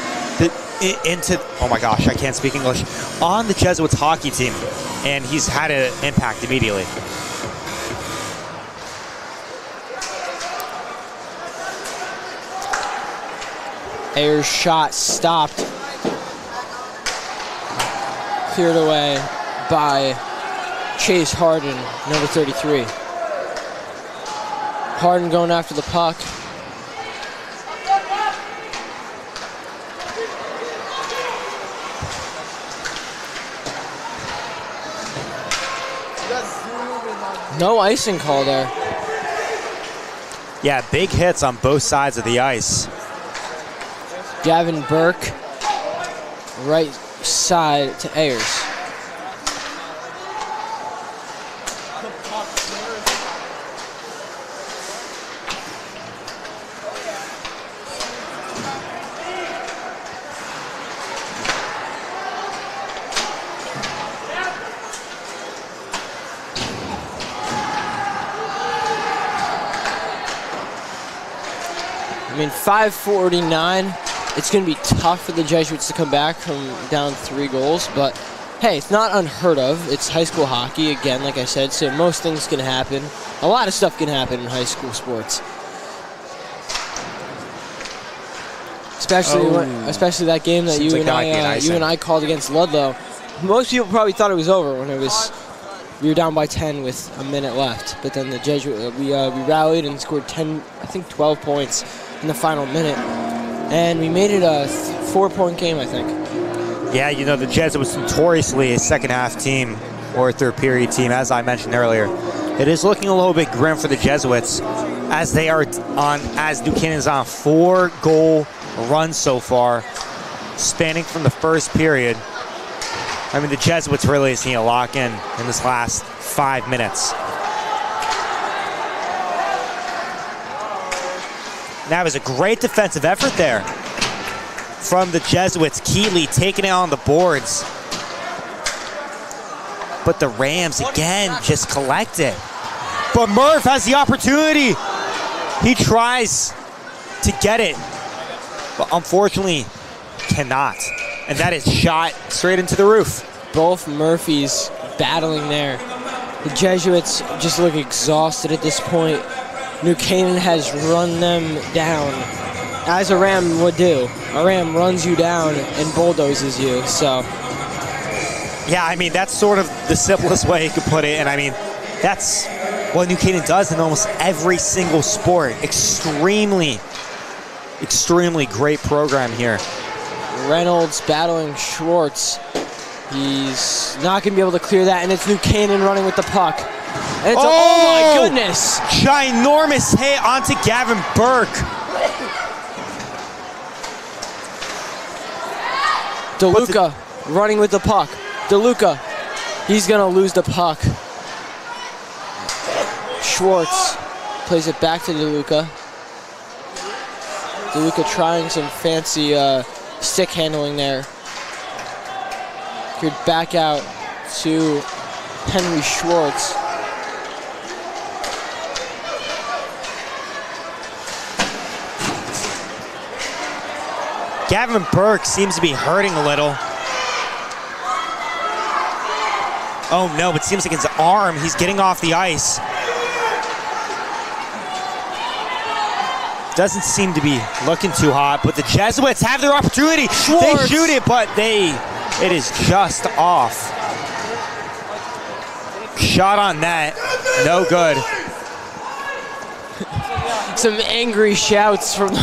oh my gosh, I can't speak English, on the Jesuits hockey team, and he's had an impact immediately. Ayers' shot stopped. Cleared away by Chase Harden, number 33. Harden going after the puck. No icing call there. Yeah, big hits on both sides of the ice. Gavin Burke, right side to Ayers. I mean, 5:49. It's going to be tough for the Jesuits to come back from down 3 goals, but hey, it's not unheard of. It's high school hockey, again, like I said, so most things can happen. A lot of stuff can happen in high school sports. Especially that game that you and I called against Ludlow. Most people probably thought it was over when we were down by 10 with a minute left. But then the Jesuits, we rallied and scored 12 points in the final minute, and we made it a 4-point game, I think. Yeah, you know, the Jesuits notoriously a second half team or a third period team, as I mentioned earlier. It is looking a little bit grim for the Jesuits as New Canaan's on a 4-goal run so far, spanning from the first period. I mean, the Jesuits really just need to lock in this last 5 minutes. That was a great defensive effort there from the Jesuits. Keeley taking it on the boards. But the Rams, again, just collect it. But Murph has the opportunity. He tries to get it, but unfortunately cannot. And that is shot straight into the roof. Both Murphys battling there. The Jesuits just look exhausted at this point. New Canaan has run them down, as a Ram would do. A Ram runs you down and bulldozes you, so. Yeah, I mean, that's sort of the simplest way you could put it. And I mean, that's what New Canaan does in almost every single sport. Extremely great program here. Reynolds battling Schwartz. He's not going to be able to clear that, and it's New Canaan running with the puck. And it's oh my goodness! Ginormous hit onto Gavin Burke. DeLuca running with the puck. DeLuca, he's going to lose the puck. Schwartz plays it back to DeLuca. DeLuca trying some fancy stick handling there. Cleared back out to Henry Schwartz. Gavin Burke seems to be hurting a little. Oh no, it seems like his arm, he's getting off the ice. Doesn't seem to be looking too hot, but the Jesuits have their opportunity. Schwartz. They shoot it, but it is just off. Shot on net, no good. Some angry shouts from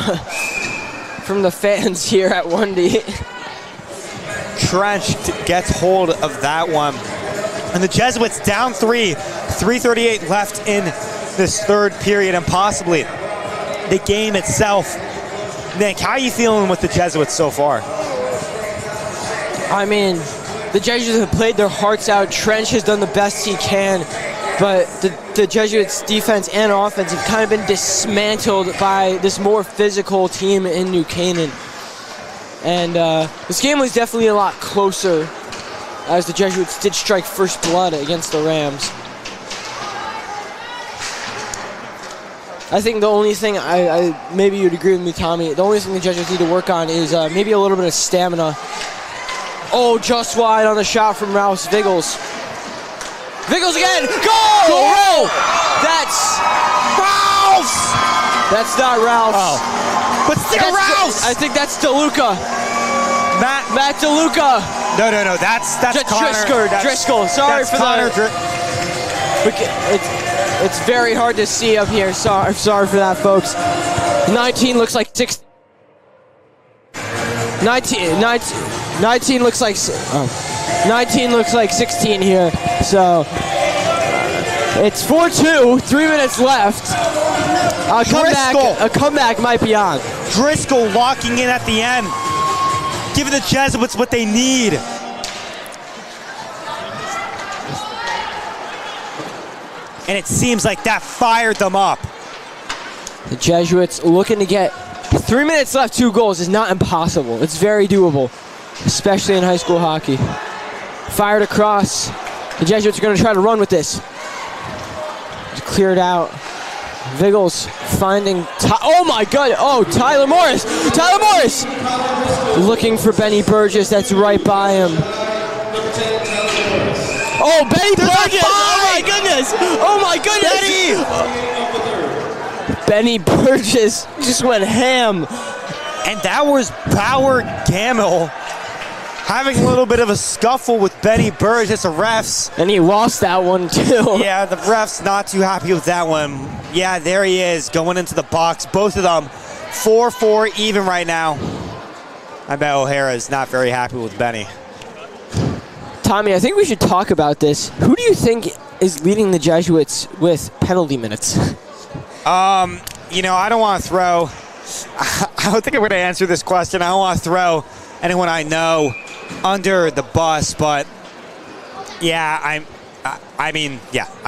the fans here at 1D. Trench gets hold of that one. And the Jesuits down 3:38 left in this third period, and possibly the game itself. Nick, how are you feeling with the Jesuits so far? I mean, the Jesuits have played their hearts out. Trench has done the best he can, but the Jesuits' defense and offense have kind of been dismantled by this more physical team in New Canaan. And this game was definitely a lot closer as the Jesuits did strike first blood against the Rams. I think the only thing, maybe you'd agree with me, Tommy, the only thing the Jesuits need to work on is maybe a little bit of stamina. Oh, just wide on the shot from Rouse Viggles. Viggles again, goal! Goal! That's Rouse! That's not Rouse. Oh. But still Rouse! I think that's DeLuca. Matt DeLuca. No, that's Connor. Driscoll. Sorry for that. It's very hard to see up here. Sorry for that, folks. 19 looks like 6. 19 looks like 16 here. So it's 4-2. 3 minutes left. A comeback might be on. Driscoll locking in at the end, giving the Jesuits what they need. And it seems like that fired them up. The Jesuits looking to get 3 minutes left, 2 goals is not impossible. It's very doable, especially in high school hockey. Fired across. The Jesuits are going to try to run with this. Just cleared out. Viggles finding, oh my God, oh, Tyler Morris, looking for Benny Burgess, that's right by him. Oh, Benny Burgess, oh my goodness, Benny Burgess just went ham. And that was Bauer Gamble having a little bit of a scuffle with Benny Burgess, the refs. And he lost that one too. Yeah, the refs not too happy with that one. Yeah, there he is going into the box. Both of them 4-4 even right now. I bet O'Hara is not very happy with Benny. Tommy, I think we should talk about this. Who do you think is leading the Jesuits with penalty minutes? You know, I don't want to throw, I don't think I'm going to answer this question. I don't want to throw anyone I know under the bus, but yeah, I'm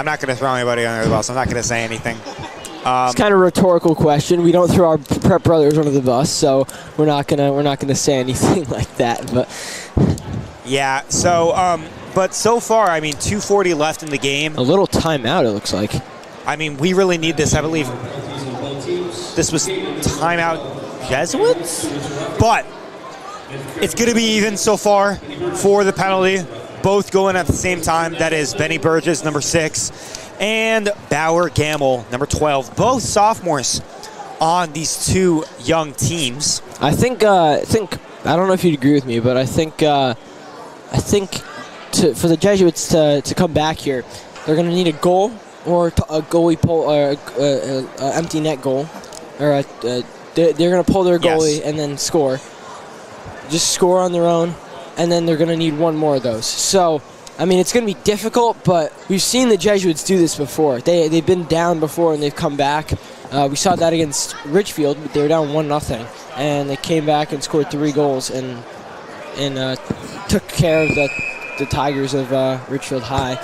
not going to throw anybody under the bus. I'm not going to say anything. It's kind of a rhetorical question. We don't throw our prep brothers under the bus, so we're not gonna say anything like that. But yeah, so but so far, I mean, 2:40 left in the game. A little timeout, it looks like. I mean, we really need this. I believe this was timeout Jesuits, but it's going to be even so far for the penalty. Both going at the same time. That is Benny Burgess, number 6, and Bauer Gamble, number 12. Both sophomores on these two young teams. I think I don't know if you'd agree with me, but I think for the Jesuits to come back here, they're going to need a goal or a goalie pull or a empty net goal, or they're going to pull their goalie and then score. Just score on their own, and then they're going to need one more of those. So, I mean, it's going to be difficult, but we've seen the Jesuits do this before. They've been down before, and they've come back. We saw that against Ridgefield. They were down 1-0, and they came back and scored 3 goals and took care of the Tigers of Ridgefield High.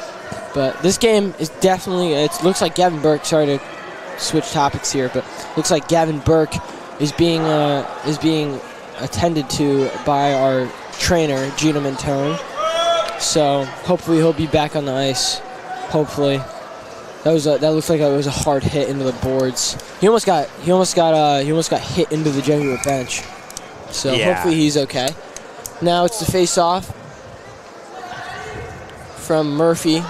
But this game is definitely, it looks like Gavin Burke, sorry to switch topics here, but looks like Gavin Burke is being attended to by our trainer, Gino Mentone. So hopefully he'll be back on the ice. Hopefully. That looks like it was a hard hit into the boards. He almost got hit into the Jesuit bench. So hopefully he's okay. Now it's the face-off from Murphy.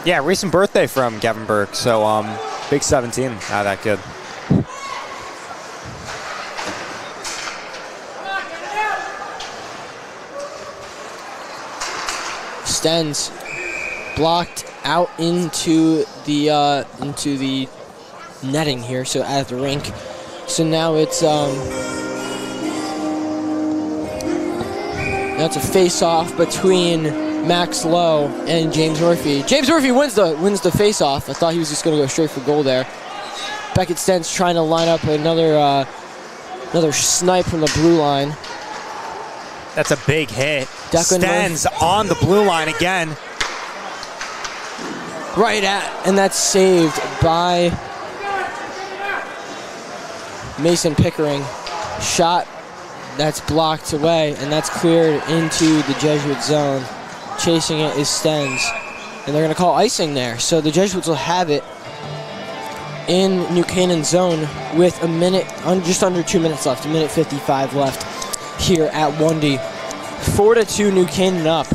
Yeah, recent birthday from Gavin Burke. So big 17 out of that kid. Stens blocked out into the netting here, so out of the rink. So now it's a face-off between Max Lowe and James Murphy. James Murphy wins the face-off. I thought he was just going to go straight for goal there. Beckett Stens trying to line up another snipe from the blue line. That's a big hit. Stens on the blue line again. And that's saved by Mason Pickering. Shot that's blocked away, and that's cleared into the Jesuit zone. Chasing it is Stens, and they're going to call icing there. So the Jesuits will have it in New Canaan zone with just under 2 minutes left, 1:55 left here at Wundy. 4-2 New Canaan up.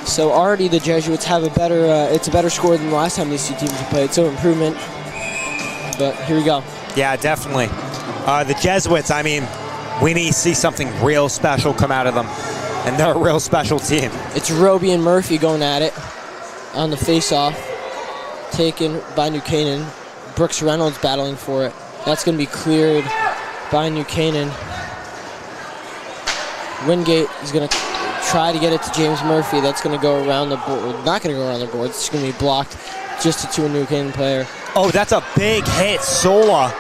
So already the Jesuits have it's a better score than the last time these two teams have played, so improvement. But here we go. Yeah, definitely. The Jesuits, I mean, we need to see something real special come out of them, and they're a real special team. It's Roby and Murphy going at it on the face-off, taken by New Canaan. Brooks Reynolds battling for it. That's going to be cleared by New Canaan. Wingate is going to try to get it to James Murphy. That's going to go around the board. Not going to go around the board. It's going to be blocked just to a New Canaan player. Oh, that's a big hit. Sola.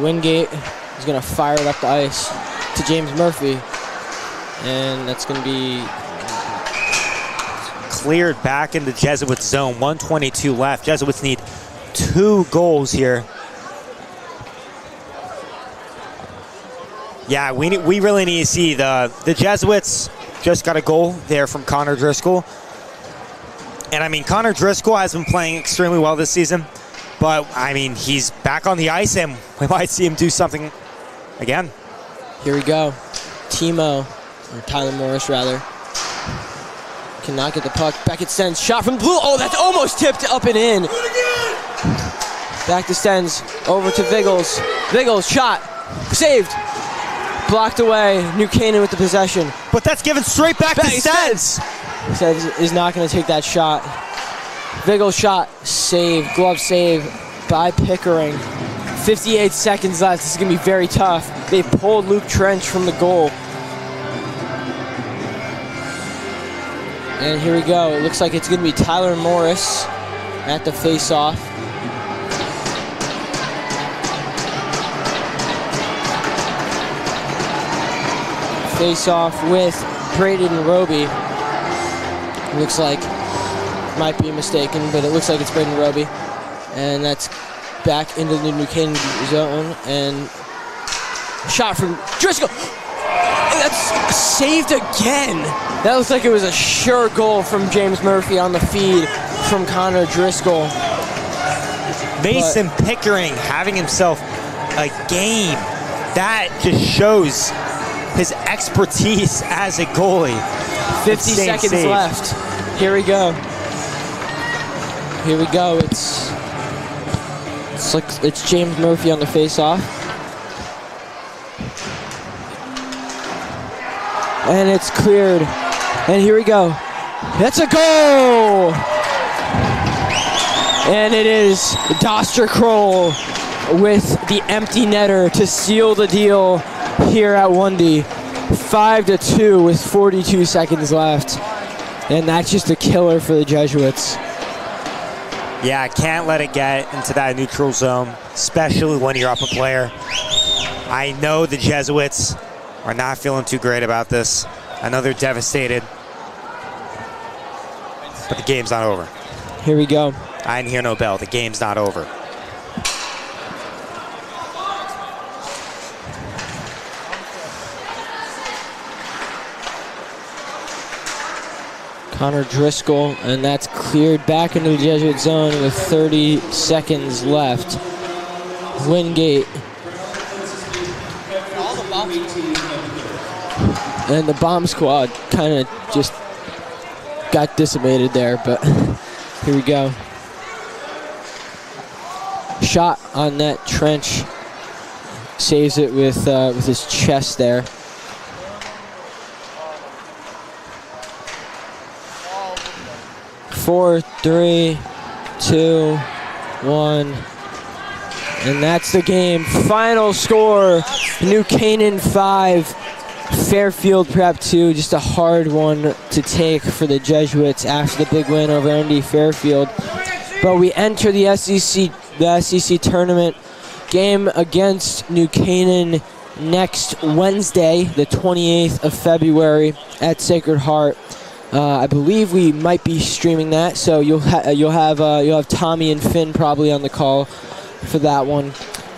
Wingate is going to fire it up the ice to James Murphy. And that's going to be cleared back into Jesuit zone. 1:22 left. Jesuits need 2 goals here. Yeah, we really need to see the Jesuits just got a goal there from Connor Driscoll. And I mean, Connor Driscoll has been playing extremely well this season, but I mean, he's back on the ice and we might see him do something again. Here we go. Timo, or Tyler Morris rather, cannot get the puck. Beckett Stens, shot from the blue. Oh, that's almost tipped up and in. Back to Stens, over to Viggles. Viggles, shot, saved. Blocked away. New Canaan with the possession. But that's given straight back to Stens. Stens is not going to take that shot. Viggles shot, save, glove save by Pickering. 58 seconds left. This is going to be very tough. They pulled Luke Trench from the goal. And here we go. It looks like it's going to be Tyler Morris at the face-off. Face-off with Braden Roby. Looks like, might be mistaken, but it looks like it's Braden Roby. And that's back into the New Canaan zone, and shot from Driscoll. That's saved again. That looks like it was a sure goal from James Murphy on the feed from Connor Driscoll. Mason Pickering having himself a game. That just shows his expertise as a goalie. 50 seconds left. Here we go. Here we go. It's James Murphy on the face-off. And it's cleared. And here we go. That's a goal! And it is Doster Kroll with the empty netter to seal the deal here at Wendy. 5-2 with 42 seconds left. And that's just a killer for the Jesuits. Yeah, I can't let it get into that neutral zone, especially when you're up a player. I know the Jesuits are not feeling too great about this. I know they're devastated, but the game's not over. Here we go. I didn't hear no bell. The game's not over. Connor Driscoll, and that's cleared back into the Jesuit zone with 30 seconds left. Wingate. And the bomb squad kind of just got decimated there, but here we go. Shot on net, Trench saves it with his chest there. Four, three, two, one, and that's the game. Final score: New Canaan 5, Fairfield Prep 2. Just a hard one to take for the Jesuits after the big win over ND Fairfield. But we enter the SEC tournament game against New Canaan next Wednesday, the 28th of February at Sacred Heart. I believe we might be streaming that, so you'll have Tommy and Finn probably on the call for that one.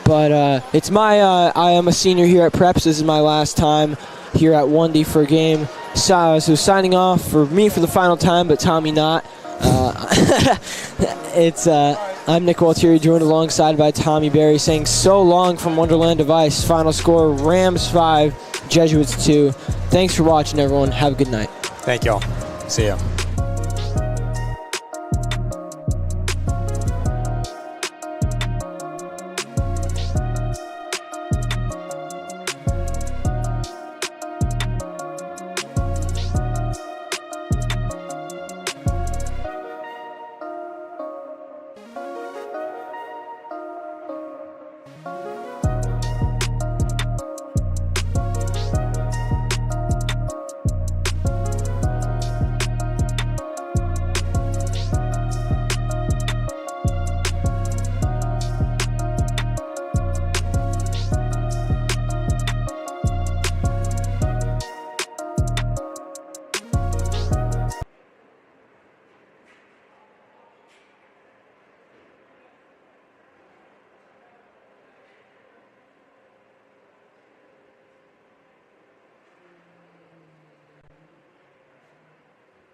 But it's I am a senior here at Preps. This is my last time here at Wendy for a game. So signing off for me for the final time, but Tommy not. I'm Nick Waltieri, joined alongside by Tommy Berry, saying so long from Wonderland Device. Final score: Rams 5, Jesuits 2. Thanks for watching, everyone. Have a good night. Thank y'all. See ya.